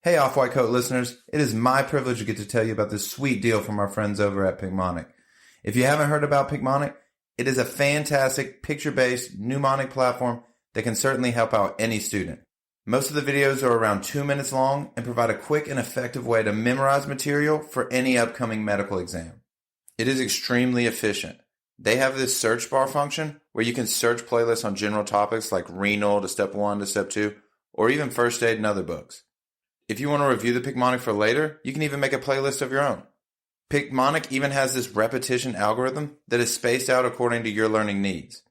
Hey Off-White Coat listeners, it is my privilege to get to tell you about this sweet deal from our friends over at Picmonic. If you haven't heard about Picmonic, it is a fantastic picture-based mnemonic platform that can certainly help out any student. Most of the videos are around 2 minutes long and provide a quick and effective way to memorize material for any upcoming medical exam. It is extremely efficient. They have this search bar function where you can search playlists on general topics like renal to step 1 to step 2, or even first aid and other books. If you want to review the Picmonic for later, you can even make a playlist of your own. Picmonic even has this repetition algorithm that is spaced out according to your learning needs.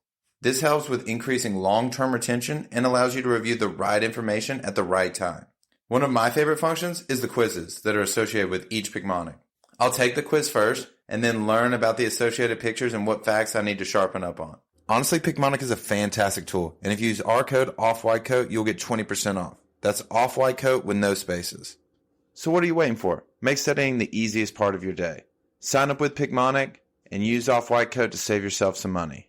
This helps with increasing long-term retention and allows you to review the right information at the right time. One of my favorite functions is the quizzes that are associated with each Picmonic. I'll take the quiz first and then learn about the associated pictures and what facts I need to sharpen up on. Honestly, Picmonic is a fantastic tool, and if you use our code OFFWHITECOAT, you'll get 20% off. That's Off-White Coat with no spaces. So what are you waiting for? Make studying the easiest part of your day. Sign up with Picmonic and use Off-White Coat to save yourself some money.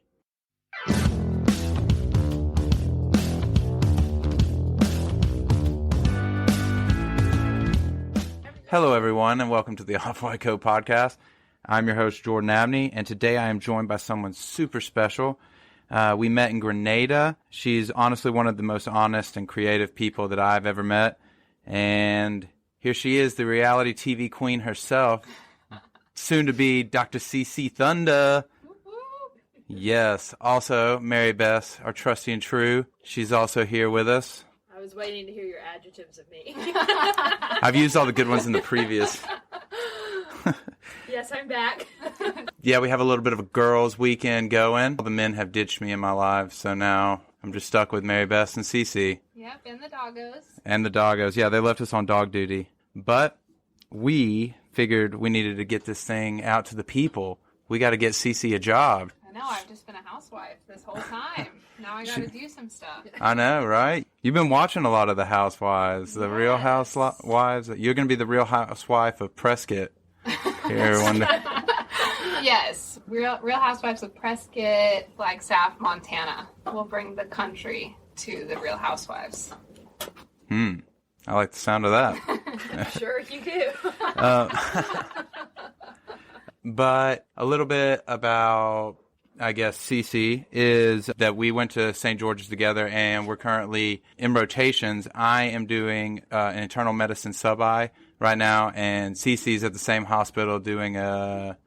Hello, everyone, and welcome to the Off-White Coat podcast. I'm your host, Jordan Abney, and today I am joined by someone super special. We met in Grenada. She's honestly one of the most honest and creative people that I've ever met. And here she is, the reality TV queen herself, soon to be Dr. CC Thundaaa. Yes. Also, Mary Beth, our trusty and true. She's also here with us. I was waiting to hear your adjectives of me. I've used all the good ones in the previous. Yes, I'm back. Yeah, we have a little bit of a girls' weekend going. All the men have ditched me in my life, so now I'm just stuck with Mary Beth and Cece. Yep, and the doggos. And the doggos. Yeah, they left us on dog duty. But we figured we needed to get this thing out to the people. We got to get Cece a job. I know, I've just been a housewife this whole time. Now I got to do some stuff. I know, right? You've been watching a lot of the Housewives, the Real Housewives. You're going to be the Real Housewife of Prescott. Here, one day. Yes, Real Housewives of Prescott, Flagstaff, Montana. We'll bring the country to the Real Housewives. I like the sound of that. Sure you do. But a little bit about, I guess, Cece is that we went to St. George's together, and we're currently in rotations. I am doing an internal medicine sub-I right now, and Cece's at the same hospital doing a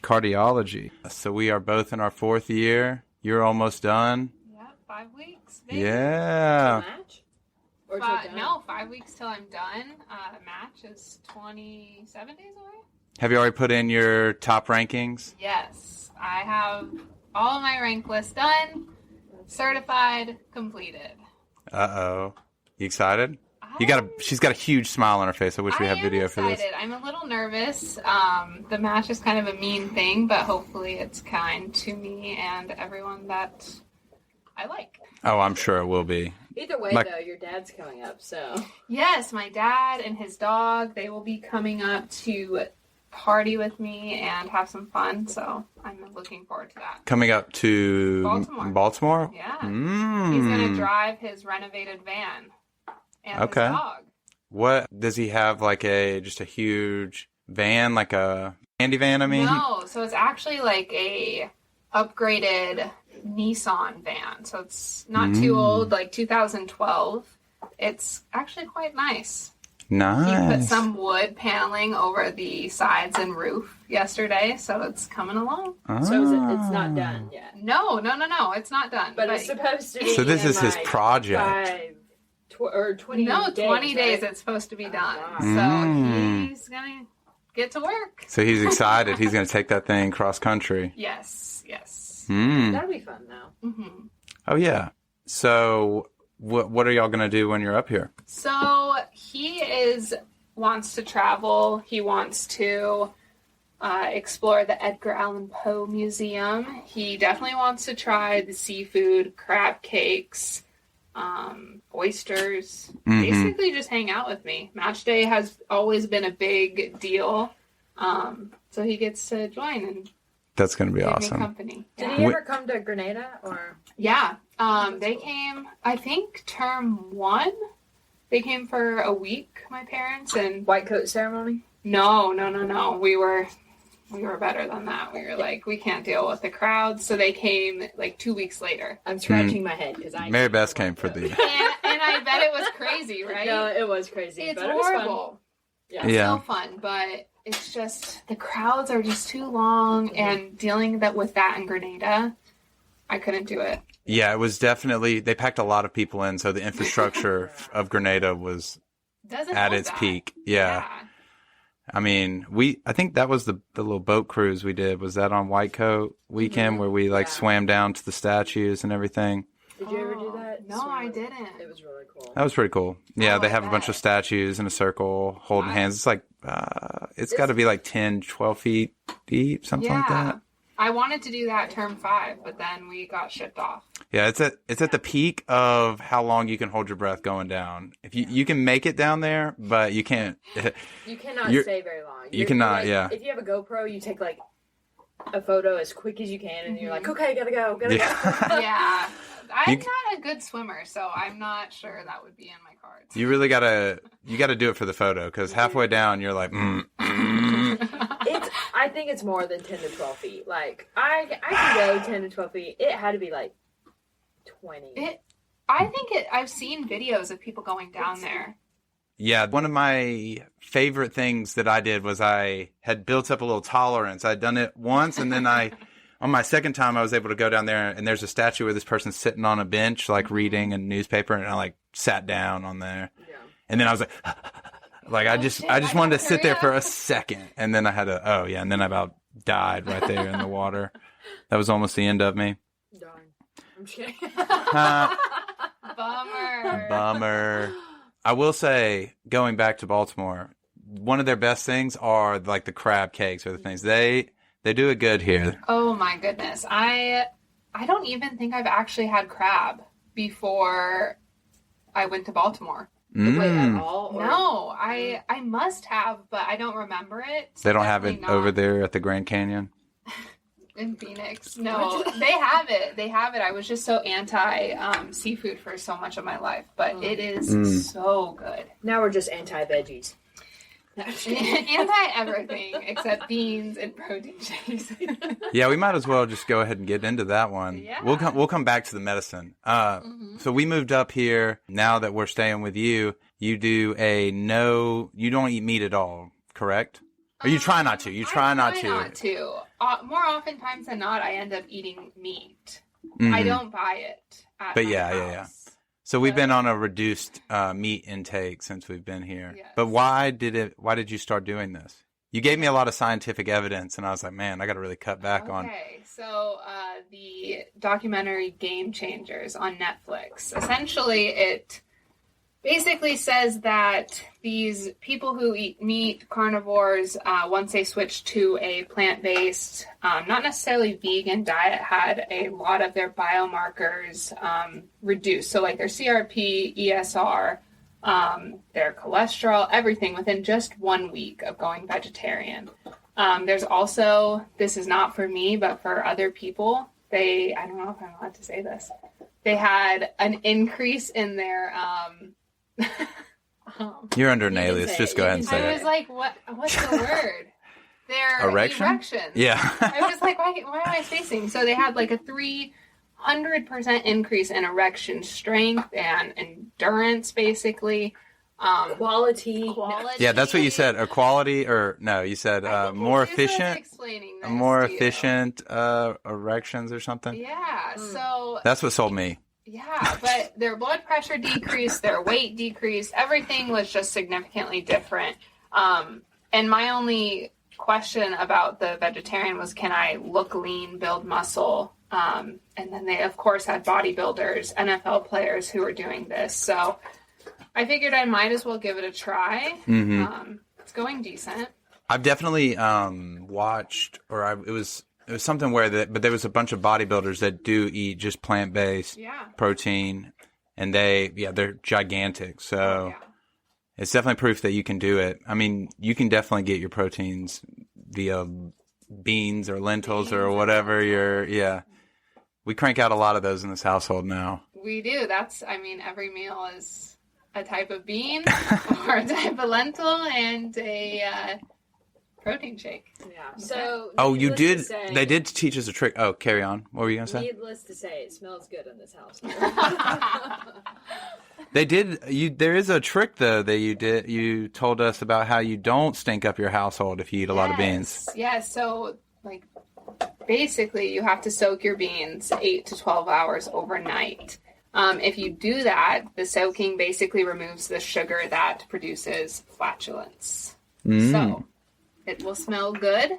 cardiology. So we are both in our 4th year. You're almost done. Yeah, 5 weeks. Maybe. Yeah. Match? Or no, 5 weeks till I'm done. Match is 27 days away. Have you already put in your top rankings? Yes. I have all of my rank lists done, certified, completed. Uh-oh. You excited? She's got a huge smile on her face. I wish we had video for this. I'm a little nervous. The match is kind of a mean thing, but hopefully it's kind to me and everyone that I like. Oh, I'm sure it will be. Either way, though, your dad's coming up, so... Yes, my dad and his dog, they will be coming up to party with me and have some fun, so I'm looking forward to that. Coming up to Baltimore? Yeah. He's going to drive his renovated van and his dog. What, does he have just a huge van, like a handy van, I mean? No, so it's actually like a upgraded Nissan van, so it's not too old, like 2012. It's actually quite nice. Nice. He put some wood paneling over the sides and roof yesterday, so it's coming along. So it's not done yet? No, it's not done. But it's supposed to be. So this is his project. 20 days. No, 20 days it's supposed to be done. So he's going to get to work. So he's excited. He's going to take that thing cross country. Yes. That'll be fun, though. Mm-hmm. Oh, yeah. So what are y'all going to do when you're up here? So he wants to travel. He wants to explore the Edgar Allan Poe Museum. He definitely wants to try the seafood, crab cakes, oysters. Basically just hang out with me. Match day has always been a big deal. So he gets to join and that's going to be awesome. Company. Did he ever come to Grenada or? Yeah. They came, I think, term 1. They came for a week, my parents, and White coat ceremony? no. We were better than that. We were like, we can't deal with the crowd, so they came like 2 weeks later. I'm scratching my head because I. Mary Beth came for the. And I bet it was crazy, right? No, it was crazy. It's but it was fun. horrible. Yeah. It's still fun, but it's just the crowds are just too long, and dealing with that in Grenada, I couldn't do it. Yeah, it was definitely, they packed a lot of people in, so the infrastructure of Grenada was at its peak. Yeah. I mean, I think that was the little boat cruise we did. Was that on White Coat weekend where we swam down to the statues and everything? Did you ever do that? No, I didn't. It was really cool. That was pretty cool. Yeah, Oh, they I have a bunch of bet. statues in a circle holding hands. It's like, it's got to be like 10, 12 feet deep, something like that. I wanted to do that term 5, but then we got shipped off. Yeah, it's at the peak of how long you can hold your breath going down. If you can make it down there, but you can't. You cannot stay very long. You cannot, like, If you have a GoPro, you take like a photo as quick as you can, and you're like, okay, gotta go. Yeah. I'm not a good swimmer, so I'm not sure that would be in my cards. You really gotta do it for the photo, because halfway down you're like, I think it's more than 10 to 12 feet. Like, I can go 10 to 12 feet. It had to be like 20. I've seen videos of people going down there. Yeah, one of my favorite things that I did was I had built up a little tolerance. I'd done it once, and then on my second time, I was able to go down there, and there's a statue where this person's sitting on a bench, like reading a newspaper, and I like sat down on there. Yeah. And then I was like, I just wanted to sit there for a second, and then I had and then I about died right there in the water. That was almost the end of me. Darn. I'm just kidding. Bummer. I will say, going back to Baltimore, one of their best things are like the crab cakes or the things. They do it good here. Oh my goodness. I don't even think I've actually had crab before I went to Baltimore. Wait, at all? Or? No, I must have, but I don't remember it. So they don't have it over there at the Grand Canyon? In Phoenix. No, they have it. They have it. I was just so anti seafood for so much of my life, but it is so good. Now we're just anti-veggies. Anti everything except beans and protein shakes. Yeah, we might as well just go ahead and get into that one. Yeah. We'll come back to the medicine. So we moved up here. Now that we're staying with you, you do you don't eat meat at all, correct? Or you try not to. You try not to. More oftentimes than not, I end up eating meat. I don't buy it at my house. So we've been on a reduced meat intake since we've been here. Yes. But why did you start doing this? You gave me a lot of scientific evidence, and I was like, man, I got to really cut back on. Okay, so the documentary Game Changers on Netflix. Essentially, it basically says that these people who eat meat, carnivores, once they switch to a plant-based, not necessarily vegan diet, had a lot of their biomarkers reduced. So like their CRP, ESR, their cholesterol, everything within just 1 week of going vegetarian. There's also, this is not for me, but for other people, I don't know if I'm allowed to say this, they had an increase in their... You're under an alias. Just go ahead and say it. I was like, what's the word? Their erections? Yeah. I was like, why am I spacing? So they had like a 300% increase in erection strength and endurance, basically. Quality. Yeah, that's what you said. Equality, or no, you said more efficient. More efficient erections or something. Yeah. So that's what sold me. Yeah, but their blood pressure decreased, their weight decreased, everything was just significantly different. And my only question about the vegetarian was, can I look lean, build muscle? And then they, of course, had bodybuilders, NFL players who were doing this. So I figured I might as well give it a try. Mm-hmm. It's going decent. I've definitely watched, it was something but there was a bunch of bodybuilders that do eat just plant-based protein, and they're gigantic. So it's definitely proof that you can do it. I mean, you can definitely get your proteins via beans or lentils or whatever. We crank out a lot of those in this household now. We do. Every meal is a type of bean or a type of lentil and a protein shake. Yeah. So. You did. Say, they did teach us a trick. Oh, carry on. What were you gonna say? Needless to say, it smells good in this house. They did. There is a trick though that you did. You told us about how you don't stink up your household if you eat a lot of beans. Yes. So basically, you have to soak your beans 8 to 12 hours overnight. If you do that, the soaking basically removes the sugar that produces flatulence. So it will smell good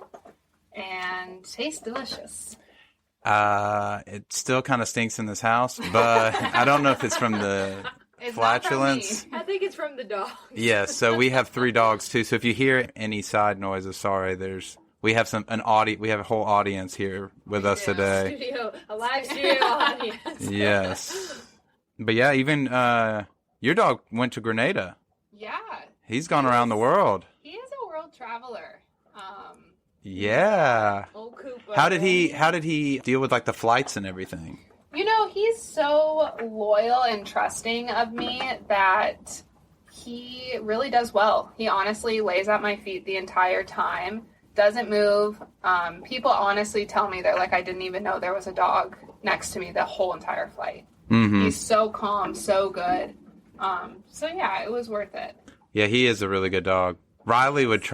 and taste delicious. It still kind of stinks in this house, but I don't know if it's from the flatulence. I think it's from the dog. Yes, so we have 3 dogs too. So if you hear any side noises, sorry. We have we have a whole audience here with us today. A live studio audience. Yes, but yeah, even your dog went to Grenada. Yeah, He's gone around the world. he is a world traveler. Yeah. Old Cooper. How did he deal with the flights and everything? He's so loyal and trusting of me that he really does well. He honestly lays at my feet the entire time, doesn't move. People honestly tell me, they're like, I didn't even know there was a dog next to me the whole entire flight. Mm-hmm. He's so calm, so good. So yeah, it was worth it. Yeah, he is a really good dog. Riley would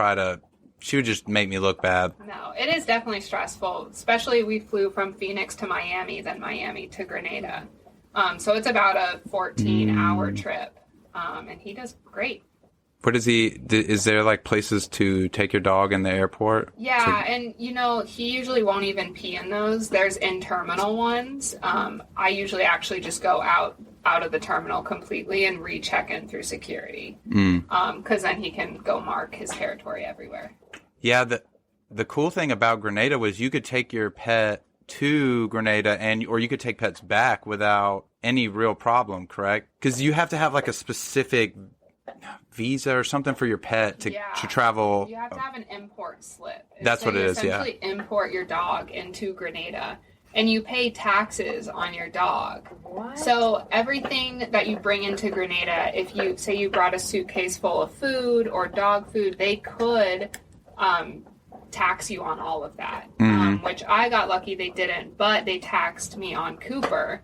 she would just make me look bad. No, it is definitely stressful, especially we flew from Phoenix to Miami, then Miami to Grenada. So it's about a 14-hour trip, and he does great. What is is there places to take your dog in the airport? Yeah, and he usually won't even pee in those. There's in-terminal ones. I usually actually just go out of the terminal completely and recheck in through security. Because then he can go mark his territory everywhere. Yeah, the cool thing about Grenada was you could take your pet to Grenada or you could take pets back without any real problem, correct? Because you have to have a specific visa or something for your pet to travel. You have to have an import slip. That's what it is, yeah. Essentially import your dog into Grenada, and you pay taxes on your dog. What? So everything that you bring into Grenada, if you say you brought a suitcase full of food or dog food, they could tax you on all of that, which I got lucky they didn't, but they taxed me on Cooper.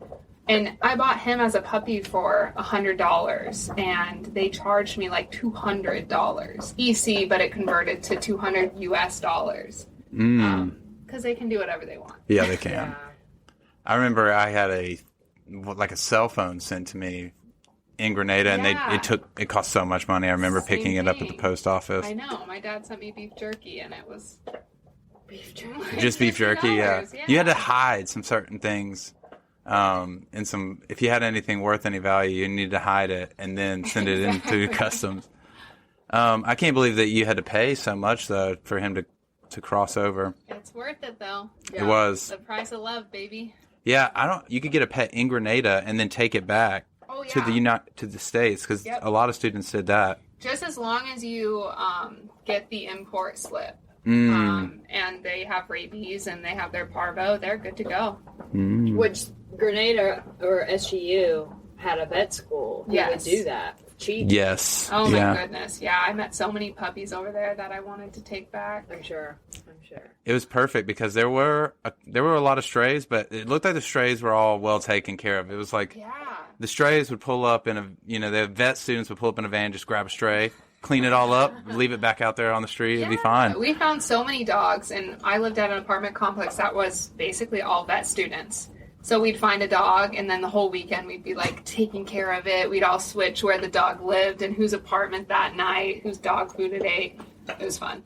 And I bought him as a puppy for $100, and they charged me $200 EC, but it converted to $200 US. Because they can do whatever they want. Yeah, they can. Yeah. I remember I had a cell phone sent to me in Grenada, and it cost so much money. I remember picking it up at the post office. I know. My dad sent me beef jerky, and it was beef jerky. Just beef jerky, yeah. You had to hide some certain things. If you had anything worth any value, you needed to hide it and then send it in through customs. I can't believe that you had to pay so much though for him to cross over. It's worth it though. Yeah. It was the price of love, baby. Yeah, you could get a pet in Grenada and then take it back to the States because a lot of students did that. Just as long as you get the import slip. And they have rabies and they have their parvo, they're good to go. Which Grenada or SGU had a vet school who would do that. Cheap. Yes. Oh my goodness. Yeah, I met so many puppies over there that I wanted to take back. I'm sure. It was perfect because there were a lot of strays, but it looked like the strays were all well taken care of. It was the strays would pull up the vet students would pull up in a van, just grab a stray, clean it all up, leave it back out there on the street. It'd be fine. We found so many dogs, and I lived at an apartment complex that was basically all vet students. So we'd find a dog, and then the whole weekend we'd be taking care of it. We'd all switch where the dog lived and whose apartment that night, whose dog food it ate. It was fun.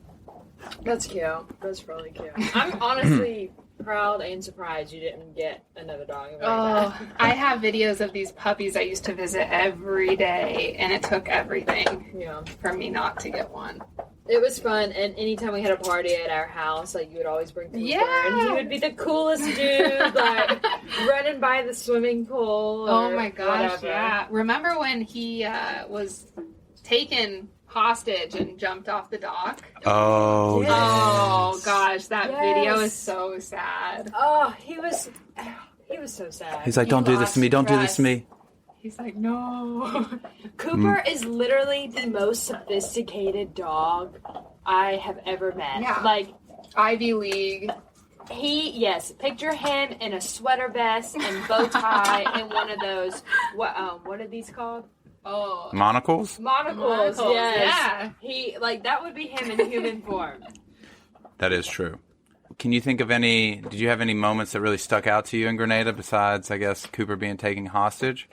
That's cute. That's really cute. I'm honestly proud and surprised you didn't get another dog. I have videos of these puppies I used to visit every day, and it took everything for me not to get one. It was fun, and anytime we had a party at our house, you would always bring Cooper, and he would be the coolest dude, running by the swimming pool. Oh my gosh, whatever. yeah. Remember when he was taken hostage and jumped off the dock? Oh, yes. Oh gosh, that video is so sad. Oh, he was so sad. He's like, don't do this to me, don't do this to me. He's like, no. Cooper is literally the most sophisticated dog I have ever met. Yeah. Like, Ivy League. Picture him in a sweater vest and bow tie and one of those, what are these called? Oh. Monocles? Monocles, yes. Yeah. That would be him in human form. That is true. Can you think of did you have any moments that really stuck out to you in Grenada besides, I guess, Cooper being taken hostage?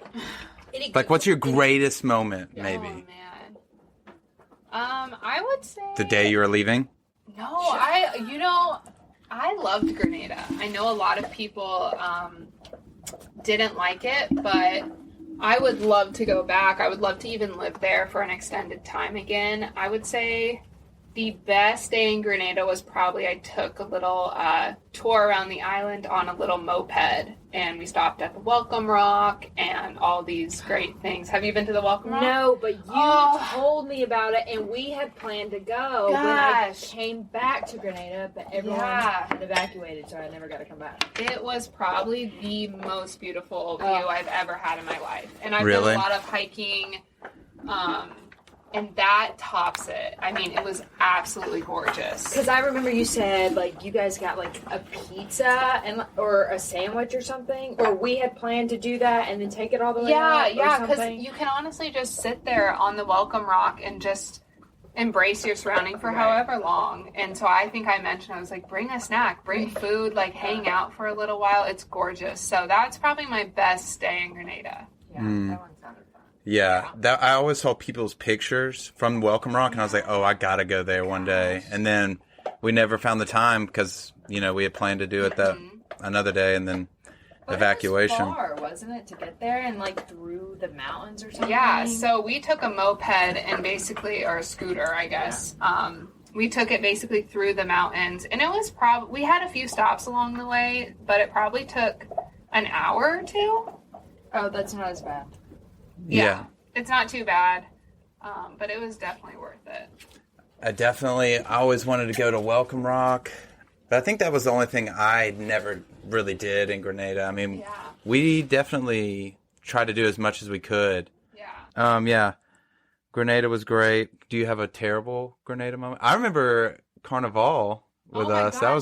Like, what's your greatest moment, maybe? Oh, man. I would say... The day you were leaving? No, I loved Grenada. I know a lot of people didn't like it, but I would love to go back. I would love to even live there for an extended time again. I would say the best day in Grenada was probably I took a little tour around the island on a little moped, and we stopped at the Welcome Rock and all these great things. Have you been to the Welcome Rock? No, but you told me about it, and we had planned to go when I came back to Grenada, but everyone had evacuated, so I never got to come back. It was probably the most beautiful view I've ever had in my life. And I've done Really? a lot of hiking, and that tops it. I mean, it was absolutely gorgeous. Because I remember you said, you guys got, a pizza or a sandwich or something, or we had planned to do that and then take it all the way out Yeah, because you can honestly just sit there on the Welcome Rock and just embrace your surrounding for however long. And so I think I mentioned, I was like, bring a snack, bring food, hang out for a little while. It's gorgeous. So that's probably my best day in Grenada. Yeah, that one sounded fun. Yeah, I always saw people's pictures from Welcome Rock, and I was like, oh, I gotta go there one day. And then we never found the time because, we had planned to do it another day, and then evacuation. It was far, wasn't it, to get there and through the mountains or something? Yeah, so we took a moped and basically, or a scooter, I guess. Yeah. We took it basically through the mountains, and it was we had a few stops along the way, but it probably took an hour or two. Oh, that's not as bad. Yeah. It's not too bad, but it was definitely worth it. I always wanted to go to Welcome Rock, but I think that was the only thing I never really did in Grenada. I mean, we definitely tried to do as much as we could. Yeah. Grenada was great. Do you have a terrible Grenada moment? I remember Carnival with us. Gosh, that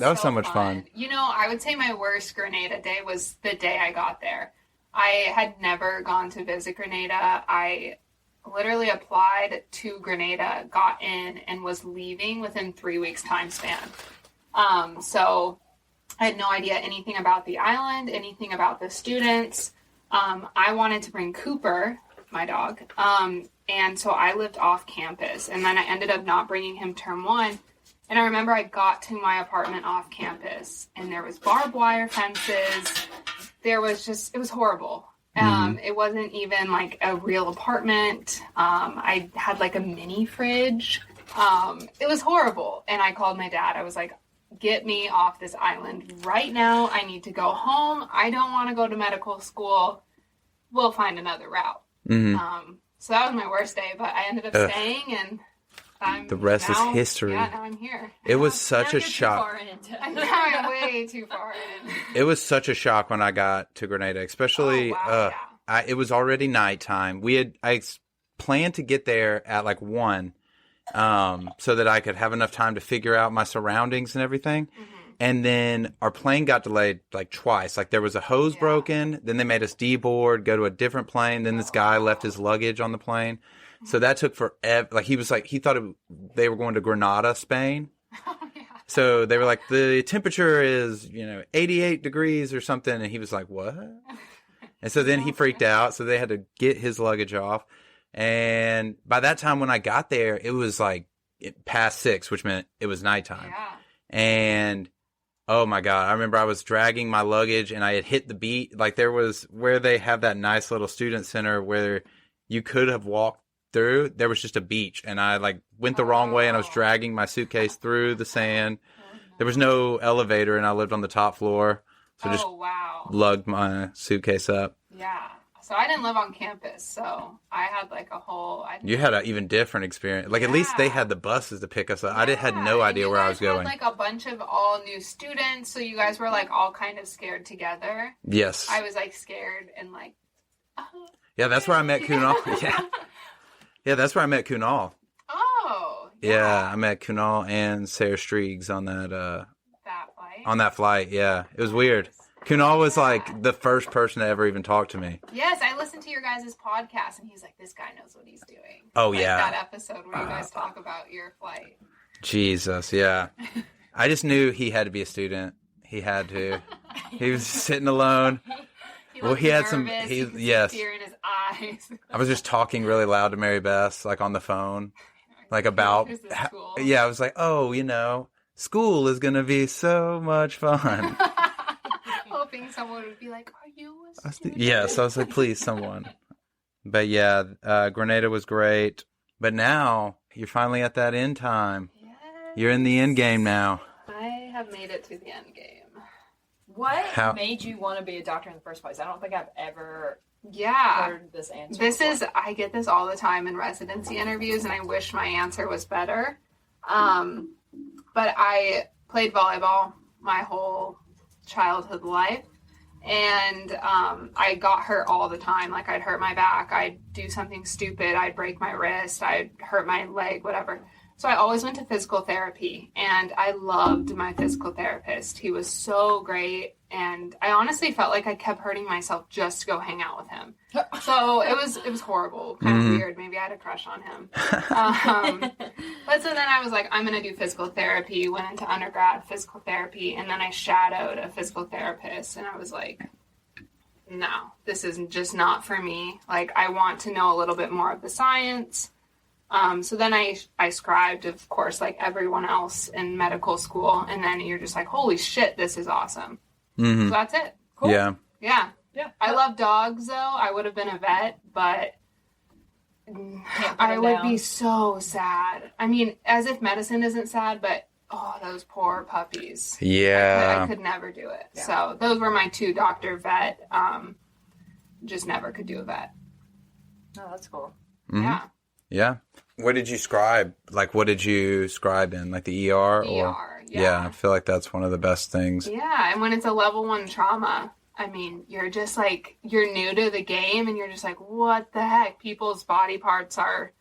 was so much fun. I would say my worst Grenada day was the day I got there. I had never gone to visit Grenada. I literally applied to Grenada, got in, and was leaving within 3 weeks time span. So I had no idea anything about the island, anything about the students. I wanted to bring Cooper, my dog, and so I lived off campus. And then I ended up not bringing him term one. And I remember I got to my apartment off campus, and there was barbed wire fences. It was horrible. It wasn't even a real apartment. I had a mini fridge. It was horrible. And I called my dad. I was like, get me off this island right now. I need to go home. I don't want to go to medical school. We'll find another route. Mm-hmm. So that was my worst day, but I ended up staying, and the rest is history. Yeah, now I'm here. It was such a shock. I'm way too far in. It was such a shock when I got to Grenada, especially. It was already nighttime. I planned to get there at 1, so that I could have enough time to figure out my surroundings and everything. Mm-hmm. And then our plane got delayed twice. There was a hose broken. Then they made us deboard, go to a different plane. Then this guy left his luggage on the plane. So that took forever. He thought they were going to Granada, Spain. Oh, yeah. So they were like, the temperature is, 88 degrees or something. And he was like, what? And so then he freaked out. So they had to get his luggage off. And by that time when I got there, it was past 6, which meant it was nighttime. Yeah. And oh my God, I remember I was dragging my luggage and I had hit the beach. There was where they have that nice little student center where you could have walked through. There was just a beach, and I went the wrong way, and I was dragging my suitcase through the sand. There was no elevator, and I lived on the top floor, so just lugged my suitcase up. Yeah. So I didn't live on campus, so I had a whole... You had an even different experience. At least they had the buses to pick us up. Yeah. I had no idea where I was going. You guys had a bunch of all new students, so you guys were all kind of scared together. Yes. I was scared and Yeah, that's where I met Kunal. Yeah, that's where I met Kunal. Oh. Yeah, I met Kunal and Sarah Striegs on that flight. On that flight, yeah. It was weird. Kunal was like the first person to ever even talk to me. Yes, I listened to your guys' podcast, and he's like, this guy knows what he's doing. Oh, like yeah. that episode where you guys talk about your flight. Jesus, yeah. I just knew he had to be a student. He had to. He was sitting alone. He had some. Yes. Tear in his eyes. I was just talking really loud to Mary Beth, like on the phone, like about. Yeah, I was like, oh, school is gonna be so much fun. Hoping someone would be like, "Are you a student?" Yes, I was like, please, someone. But yeah, Grenada was great. But now you're finally at that end time. Yes. You're in the end game now. I have made it to the end game. What made you want to be a doctor in the first place? I don't think I've ever heard this answer. I get this all the time in residency interviews, and I wish my answer was better. But I played volleyball my whole childhood life, and I got hurt all the time. Like, I'd hurt my back, I'd do something stupid, I'd break my wrist, I'd hurt my leg, whatever. So I always went to physical therapy, and I loved my physical therapist. He was so great, and I honestly felt like I kept hurting myself just to go hang out with him. So it was horrible, kind of weird. Maybe I had a crush on him. But so then I was like, I'm going to do physical therapy, went into undergrad physical therapy, and then I shadowed a physical therapist, and I was like, no, this is just not for me. Like, I want to know a little bit more of the science. So then I scribed, of course, like everyone else in medical school, and then you're just like, holy shit, this is awesome. So that's it. Cool. Yeah. Yeah. I love dogs, though. I would have been a vet, but I would be so sad. I mean, as if medicine isn't sad, but those poor puppies. Yeah. I could never do it. Yeah. So those were my two, doctor, vet. Just never could do a vet. Oh, that's cool. Mm-hmm. Yeah. Yeah. What did you scribe? Like, what did you scribe in? Like the ER? Yeah. I feel like that's one of the best things. Yeah, and when it's a level 1 trauma, I mean, you're just like, you're new to the game, and you're just like, what the heck? People's body parts are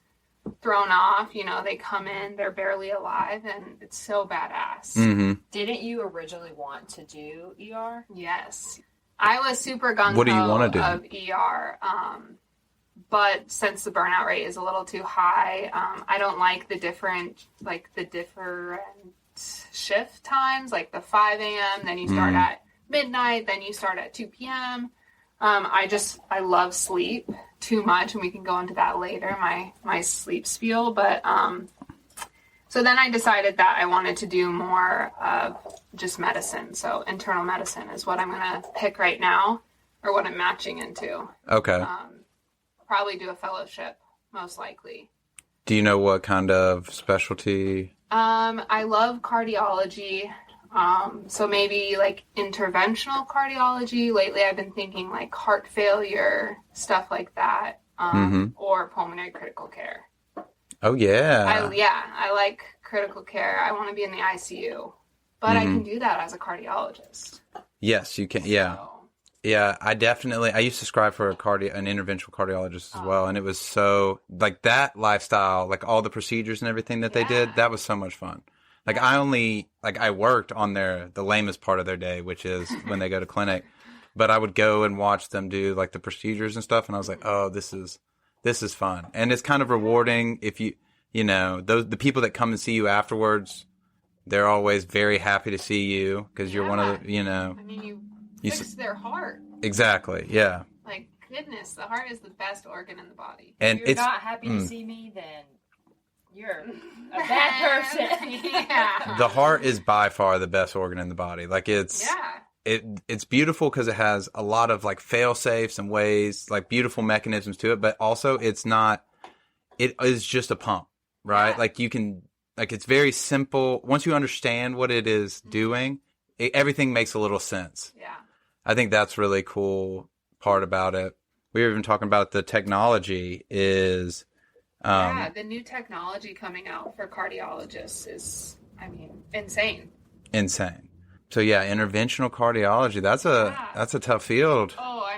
thrown off. They come in, they're barely alive, and it's so badass. Mm-hmm. Didn't you originally want to do ER? Yes. I was super gung-ho What do you want to do? of ER. But since the burnout rate is a little too high, I don't like the different shift times, like the 5 a.m., then you start at midnight, then you start at 2 p.m. I love sleep too much, and we can go into that later, my sleep spiel. But so then I decided that I wanted to do more of just medicine. So internal medicine is what I'm going to pick right now, or what I'm matching into. Okay. Probably do a fellowship, most likely. Do you know what kind of specialty? I love cardiology. So maybe like interventional cardiology. Lately I've been thinking like heart failure, stuff like that. Or pulmonary critical care. Oh, yeah. I like critical care. I want to be in the ICU. But I can do that as a cardiologist. Yes, you can. Yeah. So. Yeah, I used to scribe for an interventional cardiologist as well. And it was so, like, that lifestyle, like all the procedures and everything that they did, that was so much fun. Like, I worked on the lamest part of their day, which is when they go to clinic. But I would go and watch them do, like, the procedures and stuff. And I was like, oh, this is fun. And it's kind of rewarding if the people that come and see you afterwards, they're always very happy to see you because you're one of the, I mean, you fix their heart. Exactly, yeah. Like, goodness, the heart is the best organ in the body. And if you're not happy to see me, then you're a bad person. Yeah. The heart is by far the best organ in the body. Like, it's beautiful because it has a lot of, like, fail-safes and ways, like, beautiful mechanisms to it, but also it is just a pump, right? Yeah. Like, you can, like, it's very simple. Once you understand what it is doing, everything makes a little sense. Yeah. I think that's really cool part about it. We were even talking about the technology is... the new technology coming out for cardiologists is, insane. Insane. So yeah, interventional cardiology, that's a tough field. Oh,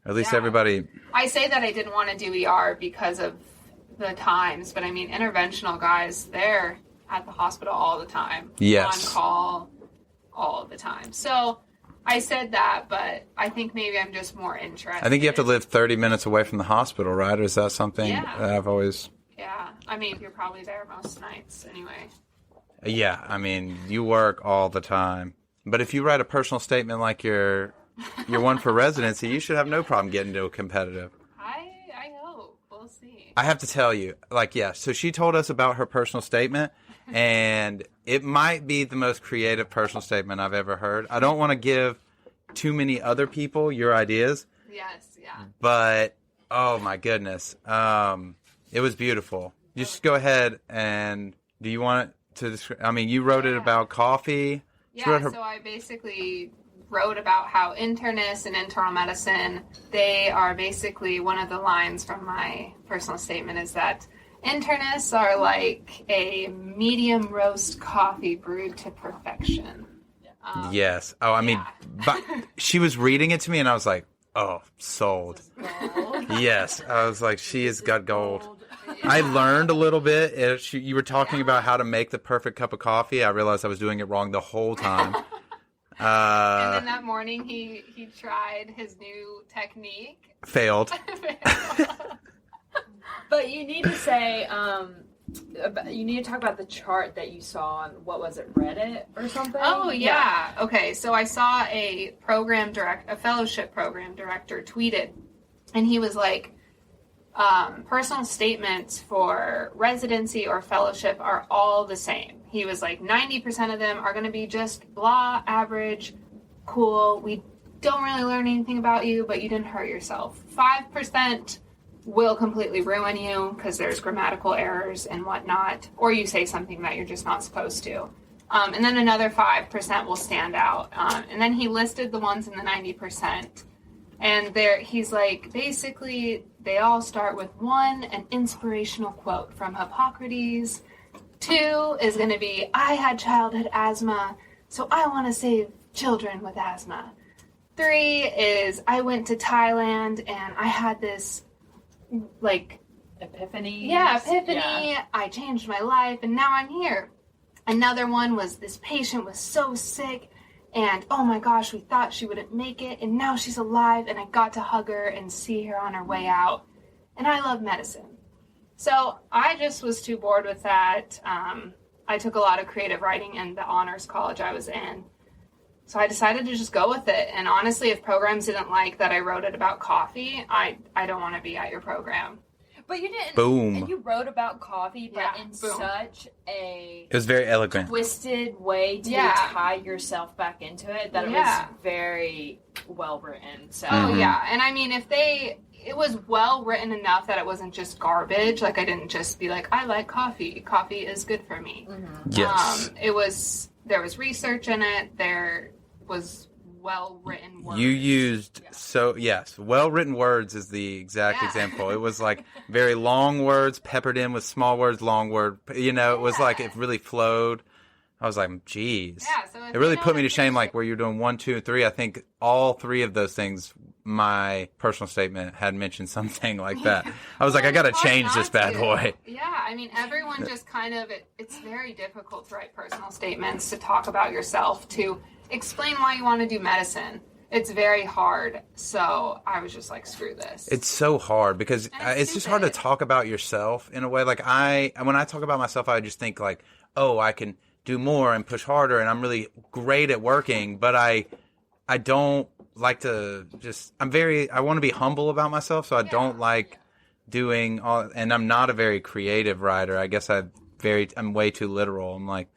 Or at least Yeah. everybody. I say that I didn't want to do ER because of the times, but I mean, interventional guys, they're at the hospital all the time. Yes. On call all the time. So I said that, but I think maybe I'm just more interested. I think you have to live 30 minutes away from the hospital, right? Or is that something that I've always... Yeah. I mean, you're probably there most nights anyway. Yeah. I mean, you work all the time. But if you write a personal statement like you're one for residency, you should have no problem getting to a competitive. I hope. We'll see. I have to tell you, so she told us about her personal statement, and it might be the most creative personal statement I've ever heard. I don't want to give too many other people your ideas. Yes, yeah. But, oh my goodness. It was beautiful. Just go ahead and, do you want it to describe? I mean, you wrote it about coffee. Yeah, so I basically wrote about how internists and internal medicine, they are basically, one of the lines from my personal statement is that internists are like a medium roast coffee brewed to perfection. Yes. Oh, I mean, but she was reading it to me and I was like, oh, sold. Yes. I was like, she has got gold. I learned a little bit. You were talking about how to make the perfect cup of coffee. I realized I was doing it wrong the whole time. And then that morning he tried his new technique. Failed. But you need to say, you need to talk about the chart that you saw on, what was it, Reddit or something? Oh, yeah. Okay, so I saw a fellowship program director tweeted, and he was like, personal statements for residency or fellowship are all the same. He was like, 90% of them are going to be just blah, average, cool. We don't really learn anything about you, but you didn't hurt yourself. 5% will completely ruin you because there's grammatical errors and whatnot, or you say something that you're just not supposed to. And then another 5% will stand out. And then he listed the ones in the 90%. And he's like, basically, they all start with 1, an inspirational quote from Hippocrates. 2 is going to be, I had childhood asthma, so I want to save children with asthma. 3 is, I went to Thailand and I had this, like... Epiphany. Yeah, epiphany. Yeah. I changed my life and now I'm here. Another one was, this patient was so sick and, oh my gosh, we thought she wouldn't make it, and now she's alive, and I got to hug her and see her on her way out. And I love medicine. So I just was too bored with that. I took a lot of creative writing in the honors college I was in. So I decided to just go with it. And honestly, if programs didn't like that I wrote it about coffee, I don't want to be at your program. But you didn't. Boom. And you wrote about coffee, but in boom. Such a... It was very eloquent. Twisted way to tie yourself back into it that it was very well written. So. Oh, yeah. And I mean, it was well written enough that it wasn't just garbage. Like, I didn't just be like, I like coffee. Coffee is good for me. Mm-hmm. Yes. There was research in it. There was well-written words. You used, well-written words is the exact example. It was like very long words peppered in with small words, long word. It was like it really flowed. I was like, geez. Yeah, so it really put me to shame, like where you're doing 1, 2, and 3. I think all 3 of those things, my personal statement had mentioned something like that. I was like, I got to change this bad boy. Yeah, I mean, everyone just kind of, it's very difficult to write personal statements, to talk about yourself, to explain why you want to do medicine. It's very hard. So I was just like, screw this. It's so hard because it's just hard to talk about yourself in a way. Like when I talk about myself, I just think like, oh, I can do more and push harder and I'm really great at working, but I don't like to I want to be humble about myself. So I don't like doing all, and I'm not a very creative writer. I guess I'm way too literal. I'm like,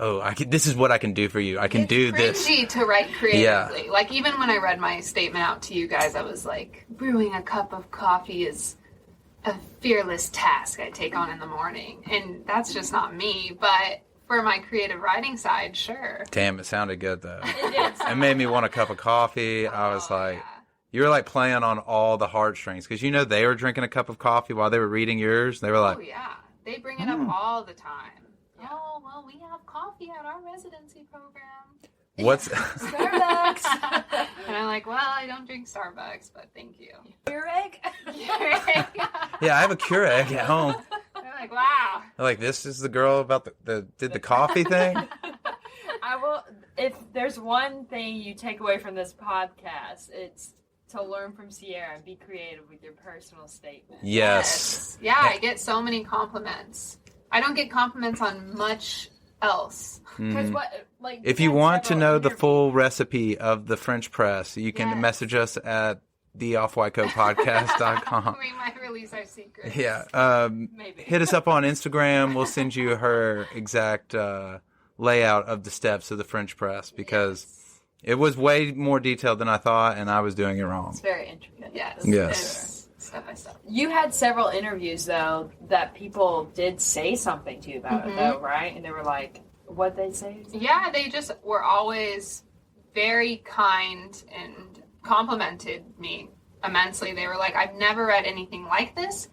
oh, this is what I can do for you. I can do this. It's cringy to write creatively. Yeah. Like, even when I read my statement out to you guys, I was like, brewing a cup of coffee is a fearless task I take on in the morning. And that's just not me. But for my creative writing side, sure. Damn, it sounded good, though. It made me want a cup of coffee. I was like, you were like playing on all the heartstrings. Because they were drinking a cup of coffee while they were reading yours. They were like, oh, yeah. They bring it up all the time. Oh, well, we have coffee at our residency program. What's Starbucks. And I'm like, well, I don't drink Starbucks, but thank you. Keurig. Yeah, I have a Keurig at home. They're like, wow. Like, this is the girl about the coffee thing? I will. If there's one thing you take away from this podcast, it's to learn from Sierra and be creative with your personal statement. Yes. Yeah, I get so many compliments. I don't get compliments on much else. Because If you want to know the full recipe of the French press, you can message us at theoffwhitecopodcast.com. We might release our secrets. Yeah. Maybe. Hit us up on Instagram. We'll send you her exact layout of the steps of the French press because it was way more detailed than I thought, and I was doing it wrong. It's very intricate. Yes. Yes. It's step by step. You had several interviews, though, that people did say something to you about it, though, right? And they were like, what'd they say? Yeah, they just were always very kind and complimented me immensely. They were like, I've never read anything like this.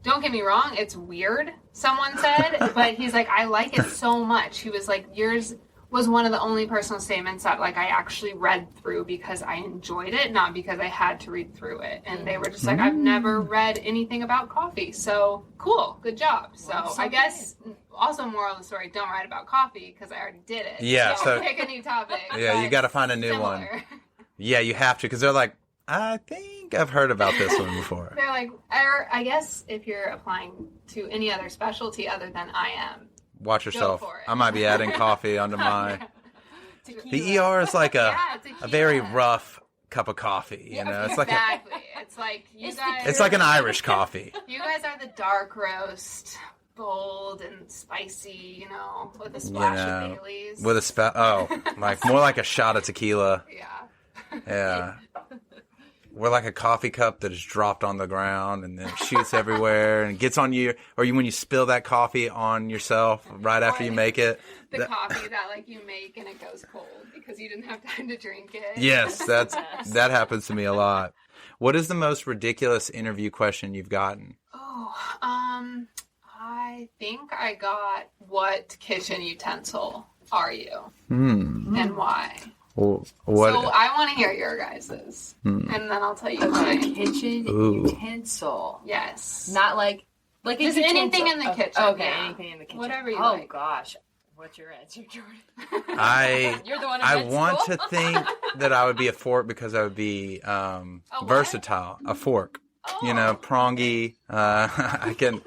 Don't get me wrong, it's weird, someone said, but he's like, I like it so much. He was like, yours was one of the only personal statements that like I actually read through because I enjoyed it, not because I had to read through it. And they were just like, I've never read anything about coffee, so cool, good job. So I guess also moral of the story, don't write about coffee because I already did it. Yeah, so pick a new topic. Yeah, you got to find a new one. Yeah, you have to because they're like, I think I've heard about this one before. They're like, I guess if you're applying to any other specialty other than I am, watch yourself. for it. I might be adding coffee onto my. Tequila. The ER is like a tequila. very rough cup of coffee. You know, it's like exactly. It's like you guys. it's like an Irish coffee. You guys are the dark roast, bold and spicy. You know, with a splash of Baileys. With a like more like a shot of tequila. Yeah. Yeah. We're like a coffee cup that is dropped on the ground and then shoots everywhere and gets on you, or when you spill that coffee on yourself right after you make it. The coffee that like you make and it goes cold because you didn't have time to drink it. Yes, that happens to me a lot. What is the most ridiculous interview question you've gotten? Oh, I think I got, what kitchen utensil are you? And why? What? So I want to hear your guys's, and then I'll tell you mine. Kitchen utensil. Yes. Not like Just anything in the kitchen. Okay, yeah. anything in the kitchen. Whatever you Oh like. gosh. What's your answer, Jordan? I You're the one I in want school. to think that I would be a fork because I would be versatile. A fork. You know, prongy. I can.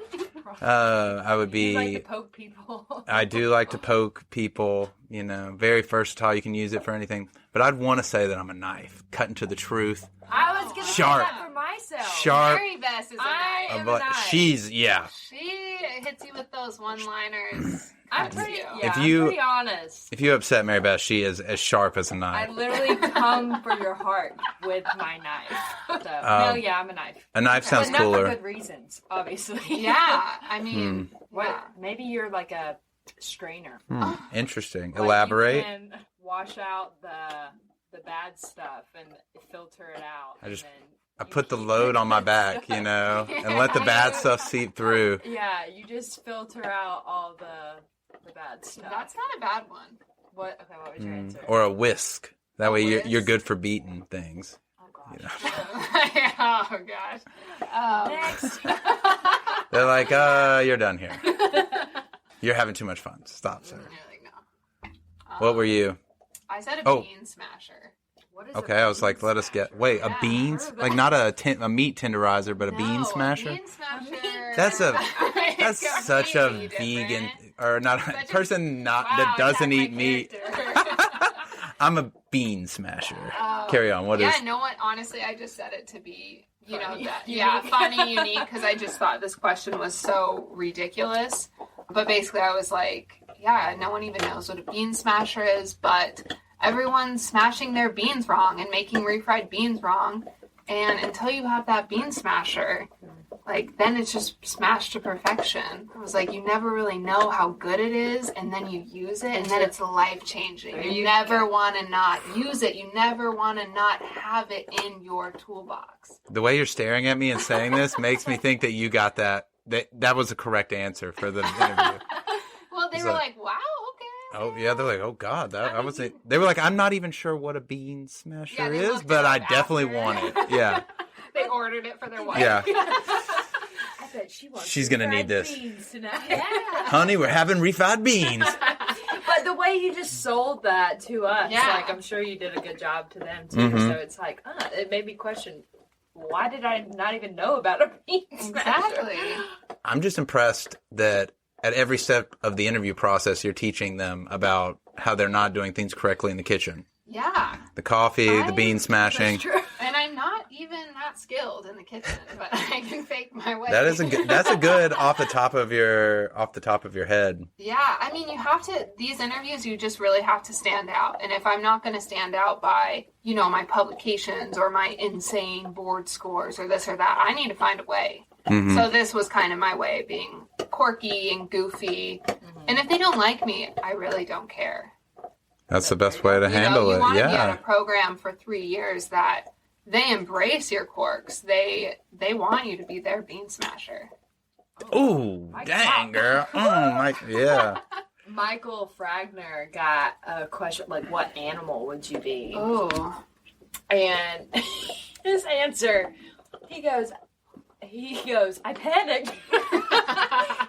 I would be. You like to poke people. I do like to poke people. You know, very versatile. You can use it for anything. But I'd want to say that I'm a knife, cutting to the truth. I was gonna Sharp. say that for myself. Sharp. Mary Bess is a I knife. am But a knife. she's She hits you with those one-liners. I'm That's pretty. you. Yeah, If you- I'm pretty honest. if you upset Mary Beth, she is as sharp as a I knife. literally come for your heart with my knife. So, no, yeah, I'm a knife. A knife sounds but not cooler. for good reasons, obviously. Yeah, I mean, What? Maybe you're like a strainer. Interesting. Like, Elaborate. You can wash out the bad stuff and filter it out. I just- and then I you put the keep load on my good back, stuff. you know, and let the bad stuff seep through. Yeah, you just filter out all the bad stuff. that's not a bad one. What? Okay, what was your answer? Or a whisk. That way whisk? you're good for beating things. Oh gosh. You know? Oh gosh. Next. They're like, you're done here. You're having too much fun. Stop, sir. You're like, no. What were you? I said a Oh. bean smasher. What is Okay, I was like, let us get. Wait, a Yeah, beans? heard of Like not a meat tenderizer, but a bean No, smasher. Bean smasher. That's It's That's such a completely vegan different. or not Such a a- person not Wow, that doesn't attack eat my meat. character. I'm a bean smasher. Carry on. What is? Yeah, no one. Honestly, I just said it to be, Funny. funny, unique, because I just thought this question was so ridiculous. But basically, I was like, yeah, no one even knows what a bean smasher is, but everyone's smashing their beans wrong and making refried beans wrong. And until you have that bean smasher, like, then it's just smashed to perfection. I was like, you never really know how good it is, and then you use it, and then it's life-changing. You never want to not use it. You never want to not have it in your toolbox. The way you're staring at me and saying this makes me think that you got that. That was the correct answer for the interview. Well, they So- were like, wow, okay, Oh yeah, they're like, oh god, that I was. They were like, I'm not even sure what a bean smasher they is, looked but it I up definitely after. want it. Yeah, They ordered it for their wife. yeah. I bet she wants She's gonna fried need this. beans tonight. Yeah. Honey, we're having refried beans. But the way you just sold that to us, Yeah. like, I'm sure you did a good job to them, too. Mhm. So it's like, it made me question, why did I not even know about a bean smasher? Exactly. I'm just impressed that at every step of the interview process, you're teaching them about how they're not doing things correctly in the kitchen. Yeah. The coffee, the bean smashing. That's true. And I'm not even that skilled in the kitchen, but I can fake my way. That is that's a good off the top of your head. Yeah, I mean, you have to, these interviews, you just really have to stand out. And if I'm not going to stand out by, my publications or my insane board scores or this or that, I need to find a way. Mhm. So this was kind of my way of being quirky and goofy. And if they don't like me, I really don't care. That's the best way to handle you it. want to be at Yeah. a program for 3 years that they embrace your quirks. They want you to be their bean smasher. Ooh, My dang, God. girl. Yeah. Michael Fragner got a question, like, what animal would you be? Oh. And his answer, he goes, I panicked.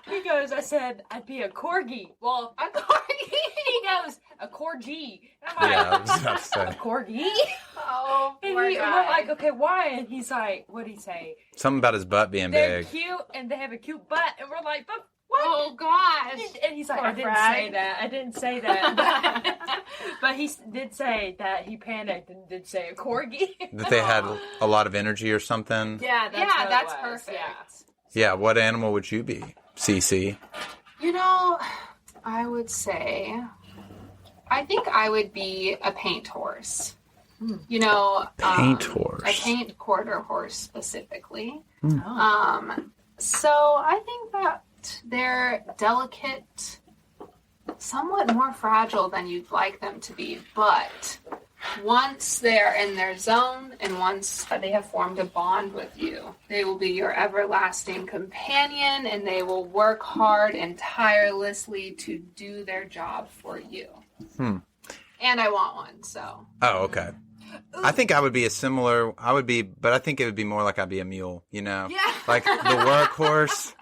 He goes, I said, I'd be a corgi. Well, A corgi. he goes, a corgi. And I'm Yeah, I like, was about to say. a corgi? Oh, And poor we're guy. like, okay, why? And he's like, what'd he say? Something about his butt being They're big. cute and they have a cute butt. And we're like, but what? Oh, gosh. And he's like, Poor I didn't Frag. say that. I didn't say that. But he did say that he panicked and did say a corgi. That they had a lot of energy or something. Yeah, Yeah, what it that's was. perfect. Yeah, what animal would you be, Cece? I would say, I think I would be a paint horse. Paint horse. A paint quarter horse specifically. Oh. So I think that they're delicate, somewhat more fragile than you'd like them to be, but once they're in their zone and once they have formed a bond with you, they will be your everlasting companion and they will work hard and tirelessly to do their job for you. And I want one, so. Oh, okay. I think I would be but I think it would be more like I'd be a mule, Yeah. Like the workhorse.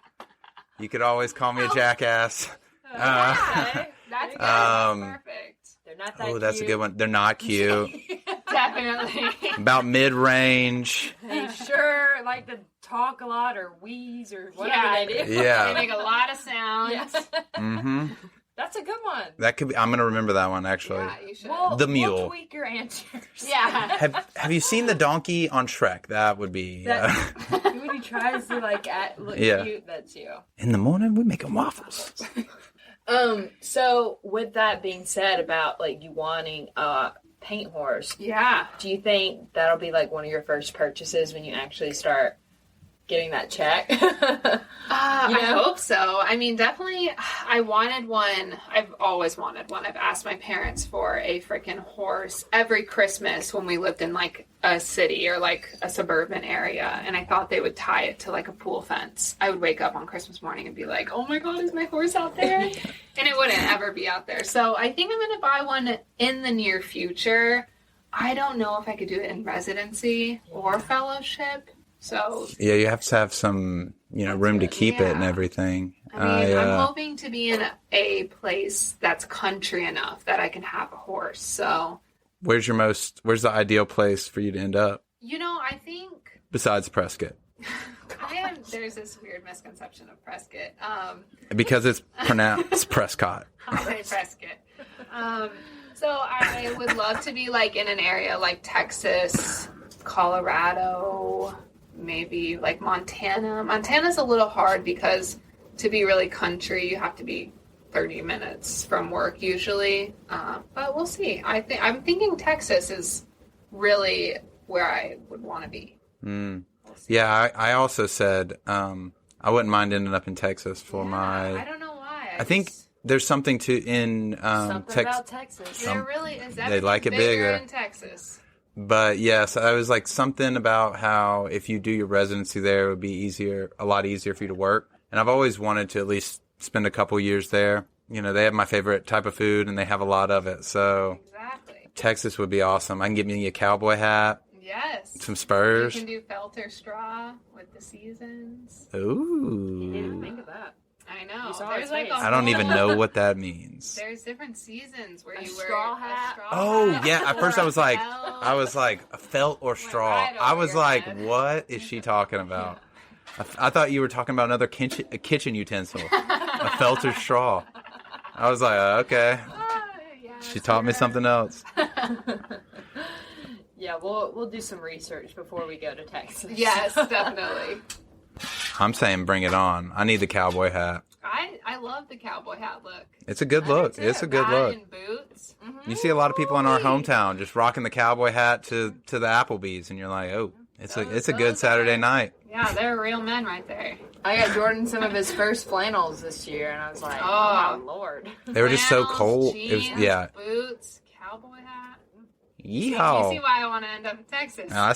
You could always call me a jackass. That's good. That's perfect. They're not that Oh, that's a cute. good one. They're not cute. Definitely. About mid-range. They sure like to talk a lot or wheeze or whatever Yeah. they do. Yeah. They make a lot of sounds. Yeah. Mm-hmm. That's a good one. That could be. I'm gonna remember that one actually. Yeah, you should. The mule. We'll tweak your answers. Yeah. Have you seen the donkey on Shrek? That would be. When he tries to look Yeah. cute, that's you. In the morning, we making waffles. So with that being said about you wanting a paint horse, Yeah. do you think that'll be one of your first purchases when you actually start getting that check? I hope so. I mean, definitely, I wanted one. I've always wanted one. I've asked my parents for a freaking horse every Christmas when we lived in a city or a suburban area, and I thought they would tie it to a pool fence. I would wake up on Christmas morning and be like, "Oh my God, is my horse out there?" And it wouldn't ever be out there. So I think I'm going to buy one in the near future. I don't know if I could do it in residency or fellowship. So Yeah, you have to have some, room to keep it and Yeah. everything. I mean, I'm hoping to be in a place that's country enough that I can have a horse. So, Where's the ideal place for you to end up I think besides Prescott? there's this weird misconception of Prescott. Because it's pronounced Prescott. I'll say Prescott. So I would love to be in an area like Texas, Colorado, maybe Montana. Montana's a little hard because to be really country, you have to be 30 minutes from work usually. But we'll see. I'm thinking Texas is really where I would want to be. Mm. Yeah, I also said I wouldn't mind ending up in Texas for I don't know why. I think there's something in Something about Texas. there really is. they like it bigger bigger. in Texas. But yes, I was something about how if you do your residency there, it would be a lot easier for you to work. And I've always wanted to at least spend a couple years there. they have my favorite type of food and they have a lot of it. So Exactly. Texas would be awesome. I can get me a cowboy hat, Yes. some spurs. You can do felter straw with the seasons. Ooh. Didn't think of that. I know. You saw There's his like face. a I don't even whole- know what that means. There's different seasons where A you wear straw a hat? straw Oh, hat yeah. At or first I was a like, felt. a felt or straw. right over I was your like, head. what is she talking about? I thought you were talking about another a kitchen utensil, a felt or straw. I was like, okay. Yeah, She taught me something else. Yeah, we'll do some research before we go to Texas. Yes, definitely. I'm saying bring it on. I need the cowboy hat. I love the cowboy hat look. It's a good look. It's a good That look. and boots. You see a lot of people in our hometown just rocking the cowboy hat to the Applebee's, and you're like, oh, it's a good those Saturday are- night. Yeah, they're real men right there. I got Jordan some of his first flannels this year, and I was like, Oh. oh my lord. They were just so Flannels, cold. Jeans, boots, cowboy hat. You see Yeehaw. why I want to end up in Texas. I